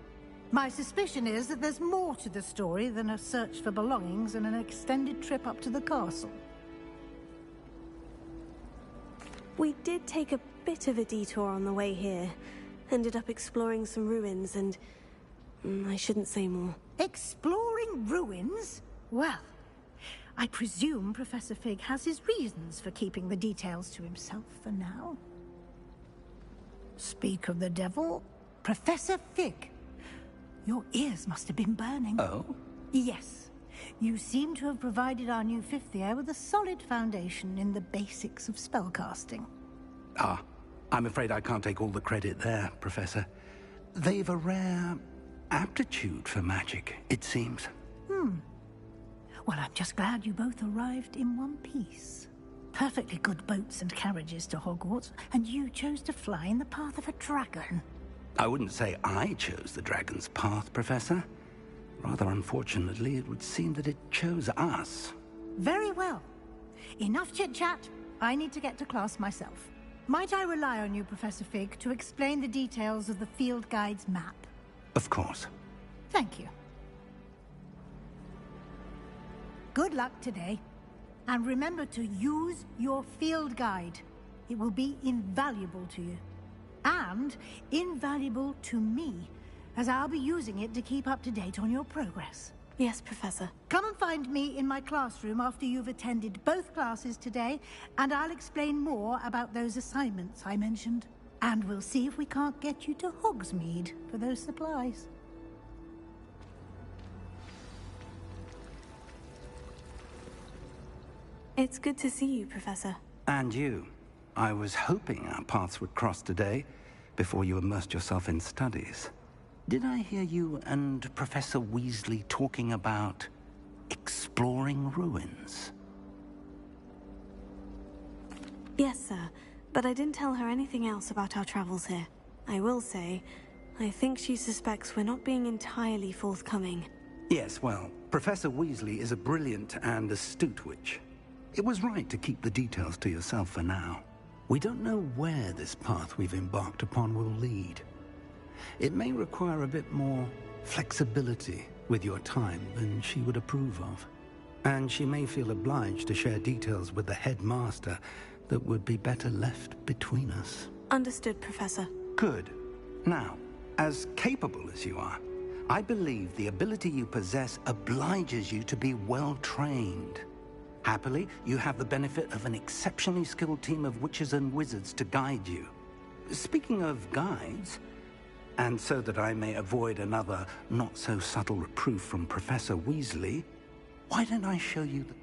My suspicion is that there's more to the story than a search for belongings and an extended trip up to the castle. We did take a bit of a detour on the way here. Ended up exploring some ruins and... I shouldn't say more. Exploring ruins? Well, I presume Professor Fig has his reasons for keeping the details to himself for now. Speak of the devil, Professor Fig. Your ears must have been burning. Oh? Yes. You seem to have provided our new fifth year with a solid foundation in the basics of spellcasting. Ah, I'm afraid I can't take all the credit there, Professor. They've a rare aptitude for magic, it seems. Well, I'm just glad you both arrived in one piece. Perfectly good boats and carriages to Hogwarts, and you chose to fly in the path of a dragon. I wouldn't say I chose the dragon's path, Professor. Rather unfortunately, it would seem that it chose us. Very well. Enough chit-chat. I need to get to class myself. Might I rely on you, Professor Fig, to explain the details of the field guide's map? Of course. Thank you. Good luck today. And remember to use your field guide. It will be invaluable to you. And invaluable to me, as I'll be using it to keep up to date on your progress. Yes, Professor. Come and find me in my classroom after you've attended both classes today, and I'll explain more about those assignments I mentioned. And we'll see if we can't get you to Hogsmeade for those supplies. It's good to see you, Professor. And you. I was hoping our paths would cross today, before you immersed yourself in studies. Did I hear you and Professor Weasley talking about exploring ruins? Yes, sir. But I didn't tell her anything else about our travels here. I will say, I think she suspects we're not being entirely forthcoming. Yes, well, Professor Weasley is a brilliant and astute witch. It was right to keep the details to yourself for now. We don't know where this path we've embarked upon will lead. It may require a bit more flexibility with your time than she would approve of. And she may feel obliged to share details with the headmaster that would be better left between us. Understood, Professor. Good. Now, as capable as you are, I believe the ability you possess obliges you to be well trained. Happily, you have the benefit of an exceptionally skilled team of witches and wizards to guide you. Speaking of guides, and so that I may avoid another not-so-subtle reproof from Professor Weasley, why don't I show you the...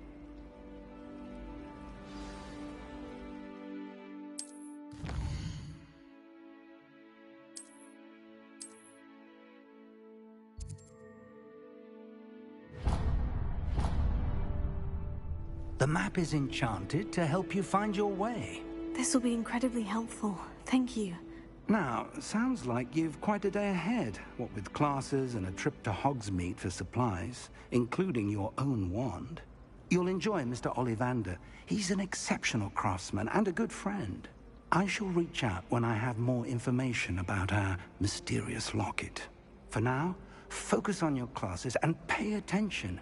The map is enchanted to help you find your way. This will be incredibly helpful. Thank you. Now, sounds like you've quite a day ahead, what with classes and a trip to Hogsmeade for supplies, including your own wand. You'll enjoy Mr. Ollivander. He's an exceptional craftsman and a good friend. I shall reach out when I have more information about our mysterious locket. For now, focus on your classes and pay attention.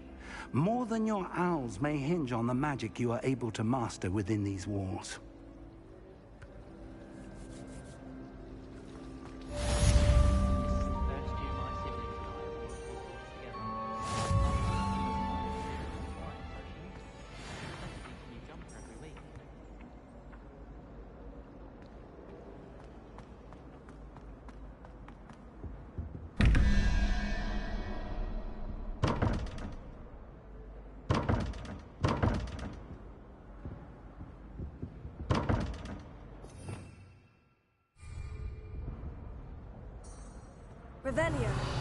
More than your owls may hinge on the magic you are able to master within these walls. Revelio.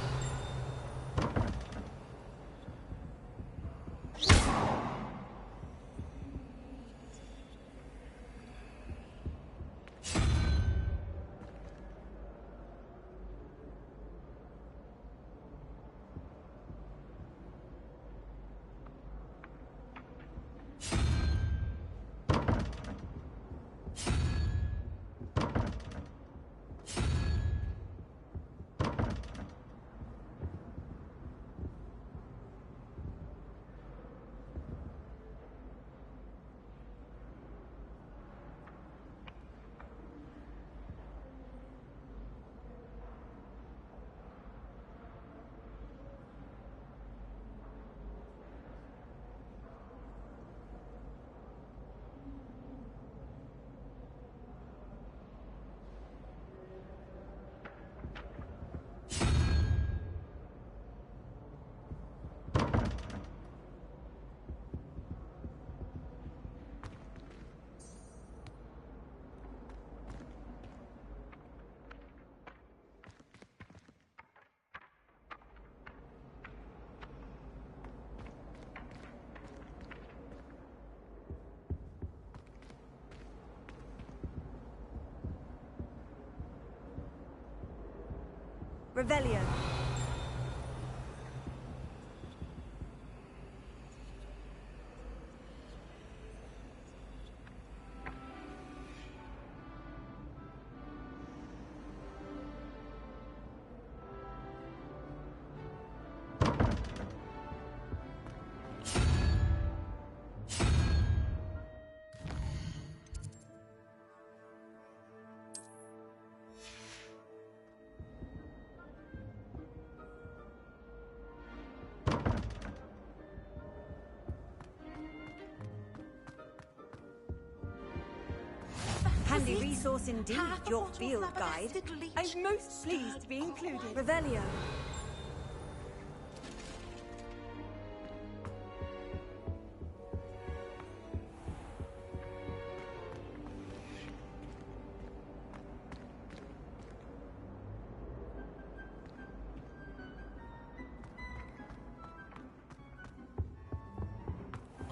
Revelio. handy resource indeed, your field guide. I'm most pleased to be included. Revelio.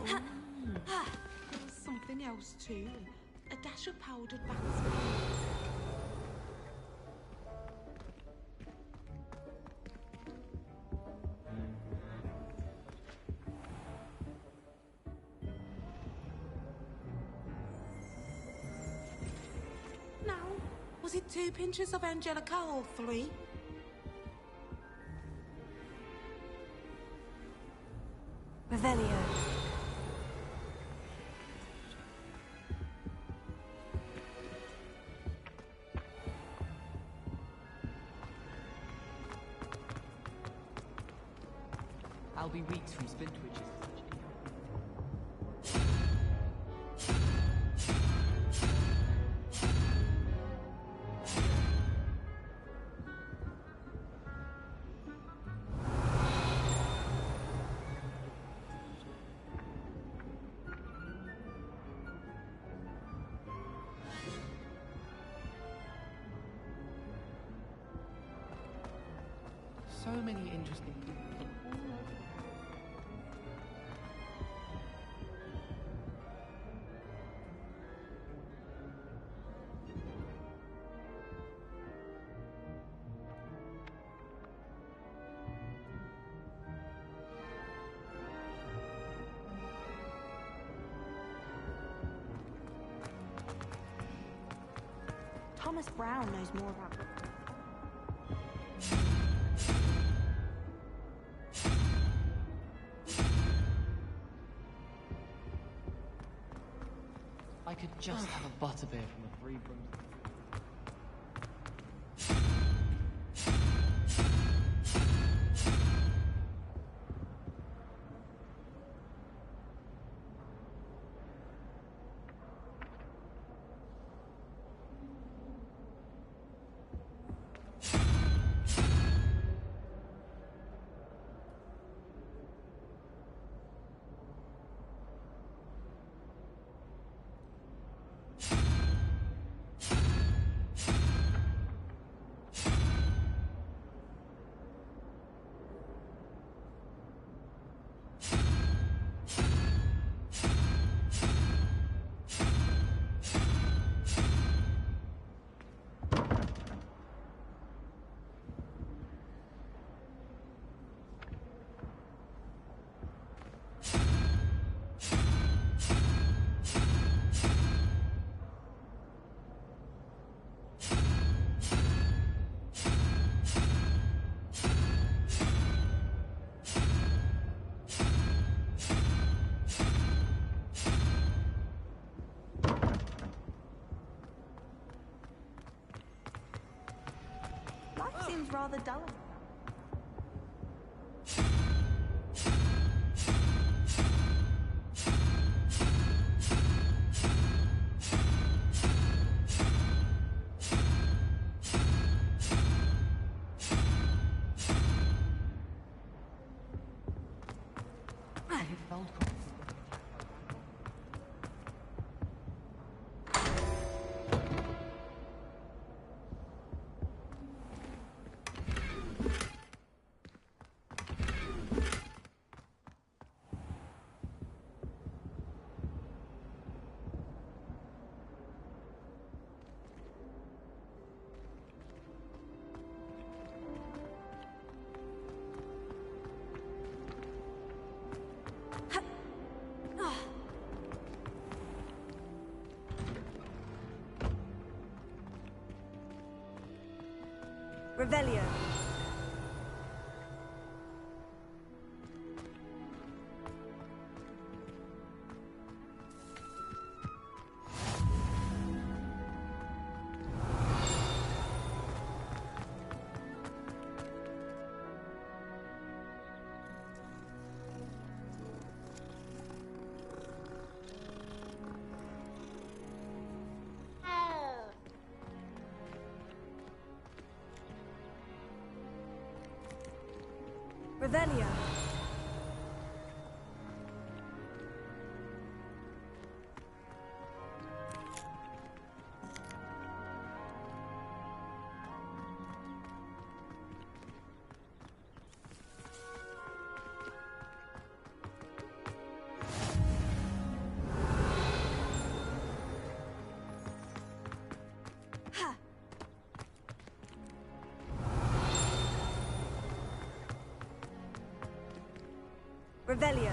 There's something else too. A dash of powdered bat's Now, was it 2 pinches of Angelica or 3? Revelio. I'll be weeks from spin twitches. So many interesting people. Thomas Brown knows more about... I could just have a butterbeer from a free broom. Life seems rather dull. Revelio. Revelio. Revelio.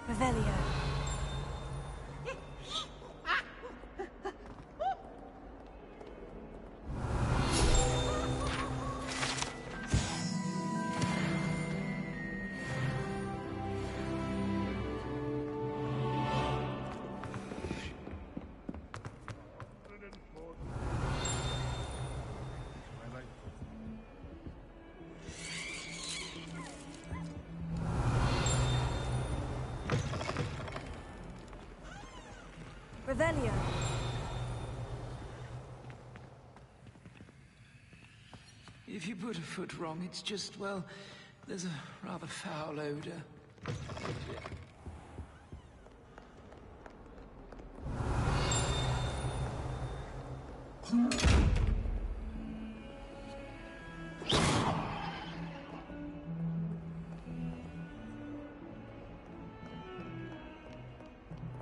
Revelio. Revelio. If you put a foot wrong, it's just, well, there's a rather foul odor.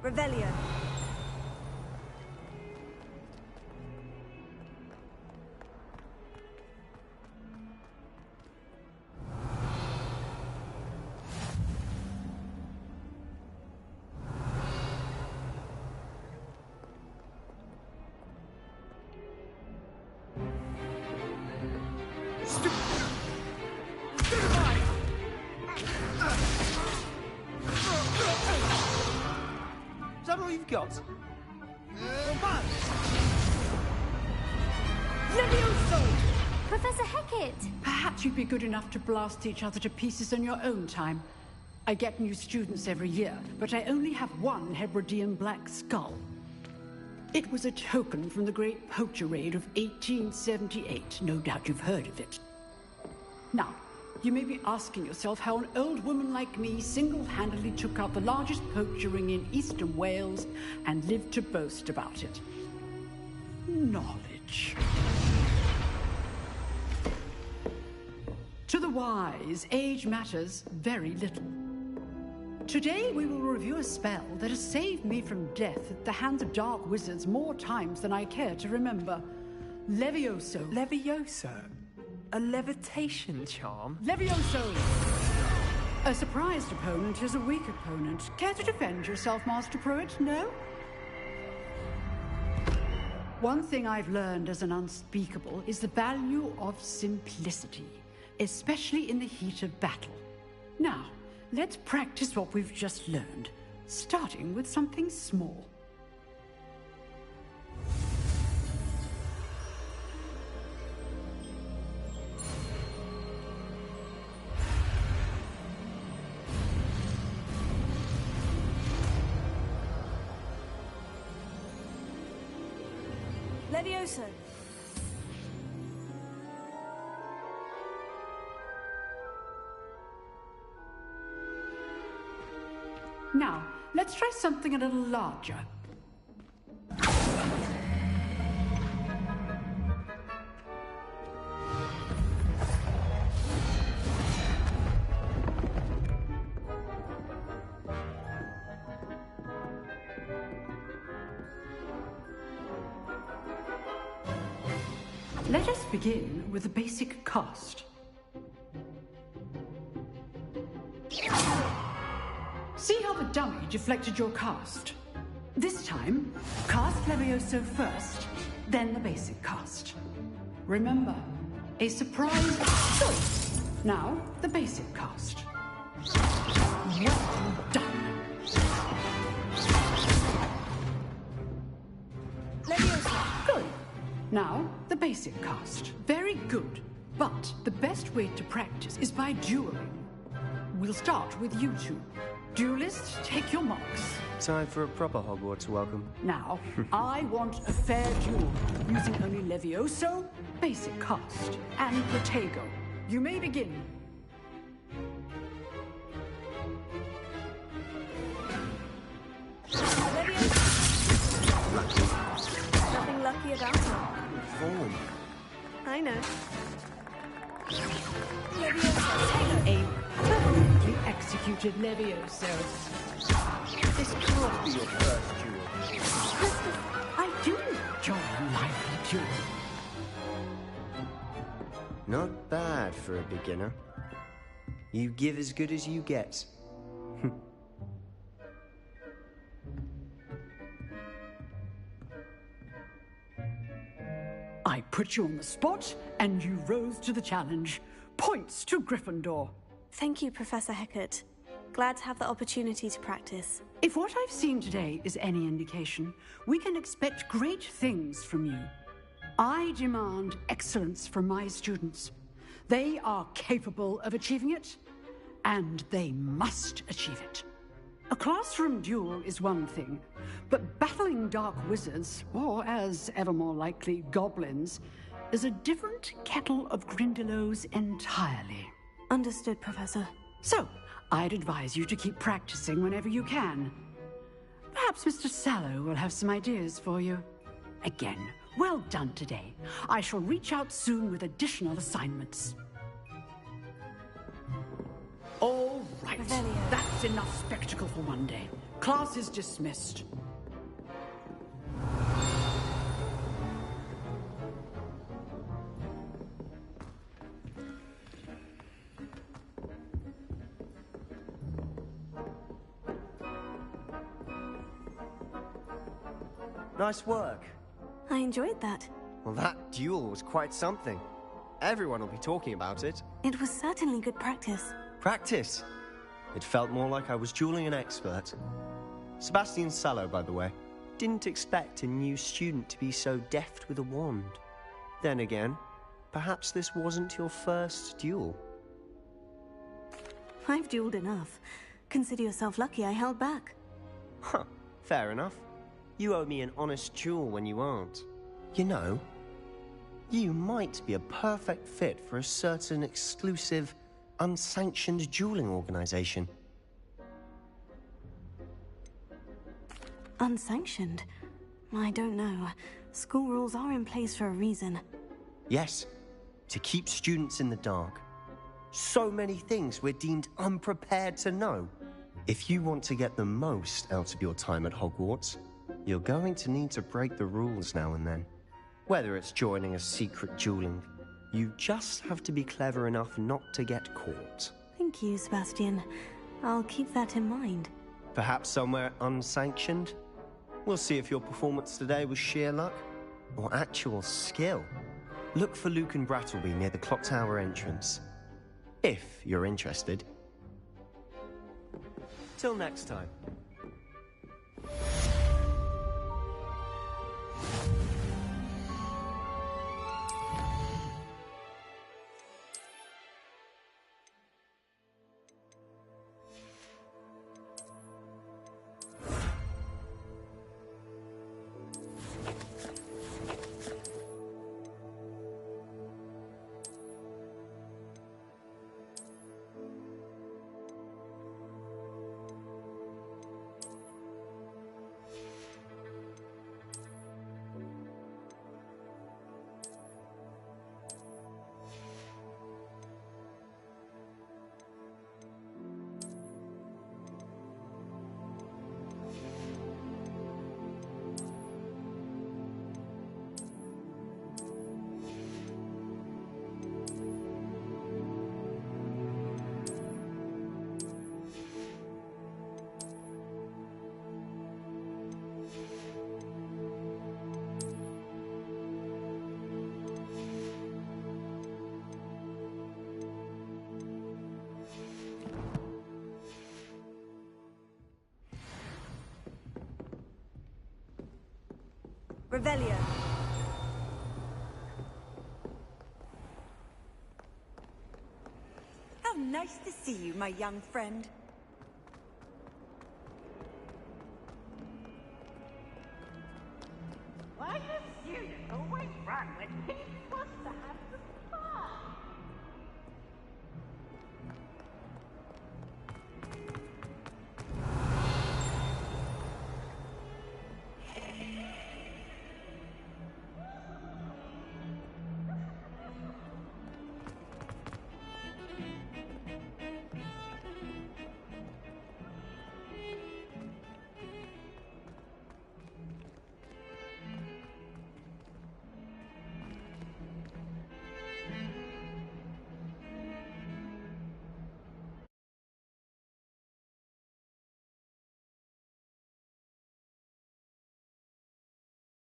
Revelio. Is that all you've got? Levioso! Professor Hecat! Perhaps you'd be good enough to blast each other to pieces on your own time. I get new students every year, but I only have one Hebridean black skull. It was a token from the Great Poacher Raid of 1878. No doubt you've heard of it. Now, you may be asking yourself how an old woman like me single-handedly took out the largest poacher ring in eastern Wales and lived to boast about it. Knowledge. To the wise, age matters very little. Today we will review a spell that has saved me from death at the hands of dark wizards more times than I care to remember. Levioso. Levioso? A levitation charm? Levioso! A surprised opponent is a weak opponent. Care to defend yourself, Master Pruitt? No? One thing I've learned as an unspeakable is the value of simplicity, especially in the heat of battle. Now, let's practice what we've just learned, starting with something small. Levioso. Now, let's try something a little larger. Let us begin with the basic cast. See how the dummy deflected your cast? This time, cast Levioso first, then the basic cast. Remember, a surprise choice. Now, the basic cast. Well done. Leviosa. Good. Now, the basic cast. Very good. But the best way to practice is by dueling. We'll start with you two. Duelists, take your marks. Time for a proper Hogwarts welcome. Now, I want a fair duel, using only Levioso, basic cast, and Protego. You may begin. Nothing lucky about it. Form. I know. A perfectly executed Levioso. This can't be your first duel. I do enjoy a lively duel. Not bad for a beginner. You give as good as you get. I put you on the spot, and you rose to the challenge. Points to Gryffindor. Thank you, Professor Hecat. Glad to have the opportunity to practice. If what I've seen today is any indication, we can expect great things from you. I demand excellence from my students. They are capable of achieving it, and they must achieve it. A classroom duel is one thing, but battling dark wizards, or as ever more likely, goblins, is a different kettle of Grindylows entirely. Understood, Professor. So, I'd advise you to keep practicing whenever you can. Perhaps Mr. Sallow will have some ideas for you. Again, well done today. I shall reach out soon with additional assignments. All right, that's enough spectacle for one day. Class is dismissed. Nice work. I enjoyed that. Well, that duel was quite something. Everyone will be talking about it. It was certainly good practice. Practice? It felt more like I was dueling an expert. Sebastian Sallow, by the way. Didn't expect a new student to be so deft with a wand. Then again, perhaps this wasn't your first duel. I've dueled enough. Consider yourself lucky I held back. Huh, fair enough. You owe me an honest duel when you aren't. You know, you might be a perfect fit for a certain exclusive, unsanctioned dueling organization. Unsanctioned? I don't know. School rules are in place for a reason. Yes, to keep students in the dark. So many things we're deemed unprepared to know. If you want to get the most out of your time at Hogwarts, you're going to need to break the rules now and then. Whether it's joining a secret dueling, you just have to be clever enough not to get caught. Thank you, Sebastian. I'll keep that in mind. Perhaps somewhere unsanctioned? We'll see if your performance today was sheer luck or actual skill. Look for Luke and Brattleby near the clock tower entrance. If you're interested. Till next time. Revelio. How nice to see you, my young friend.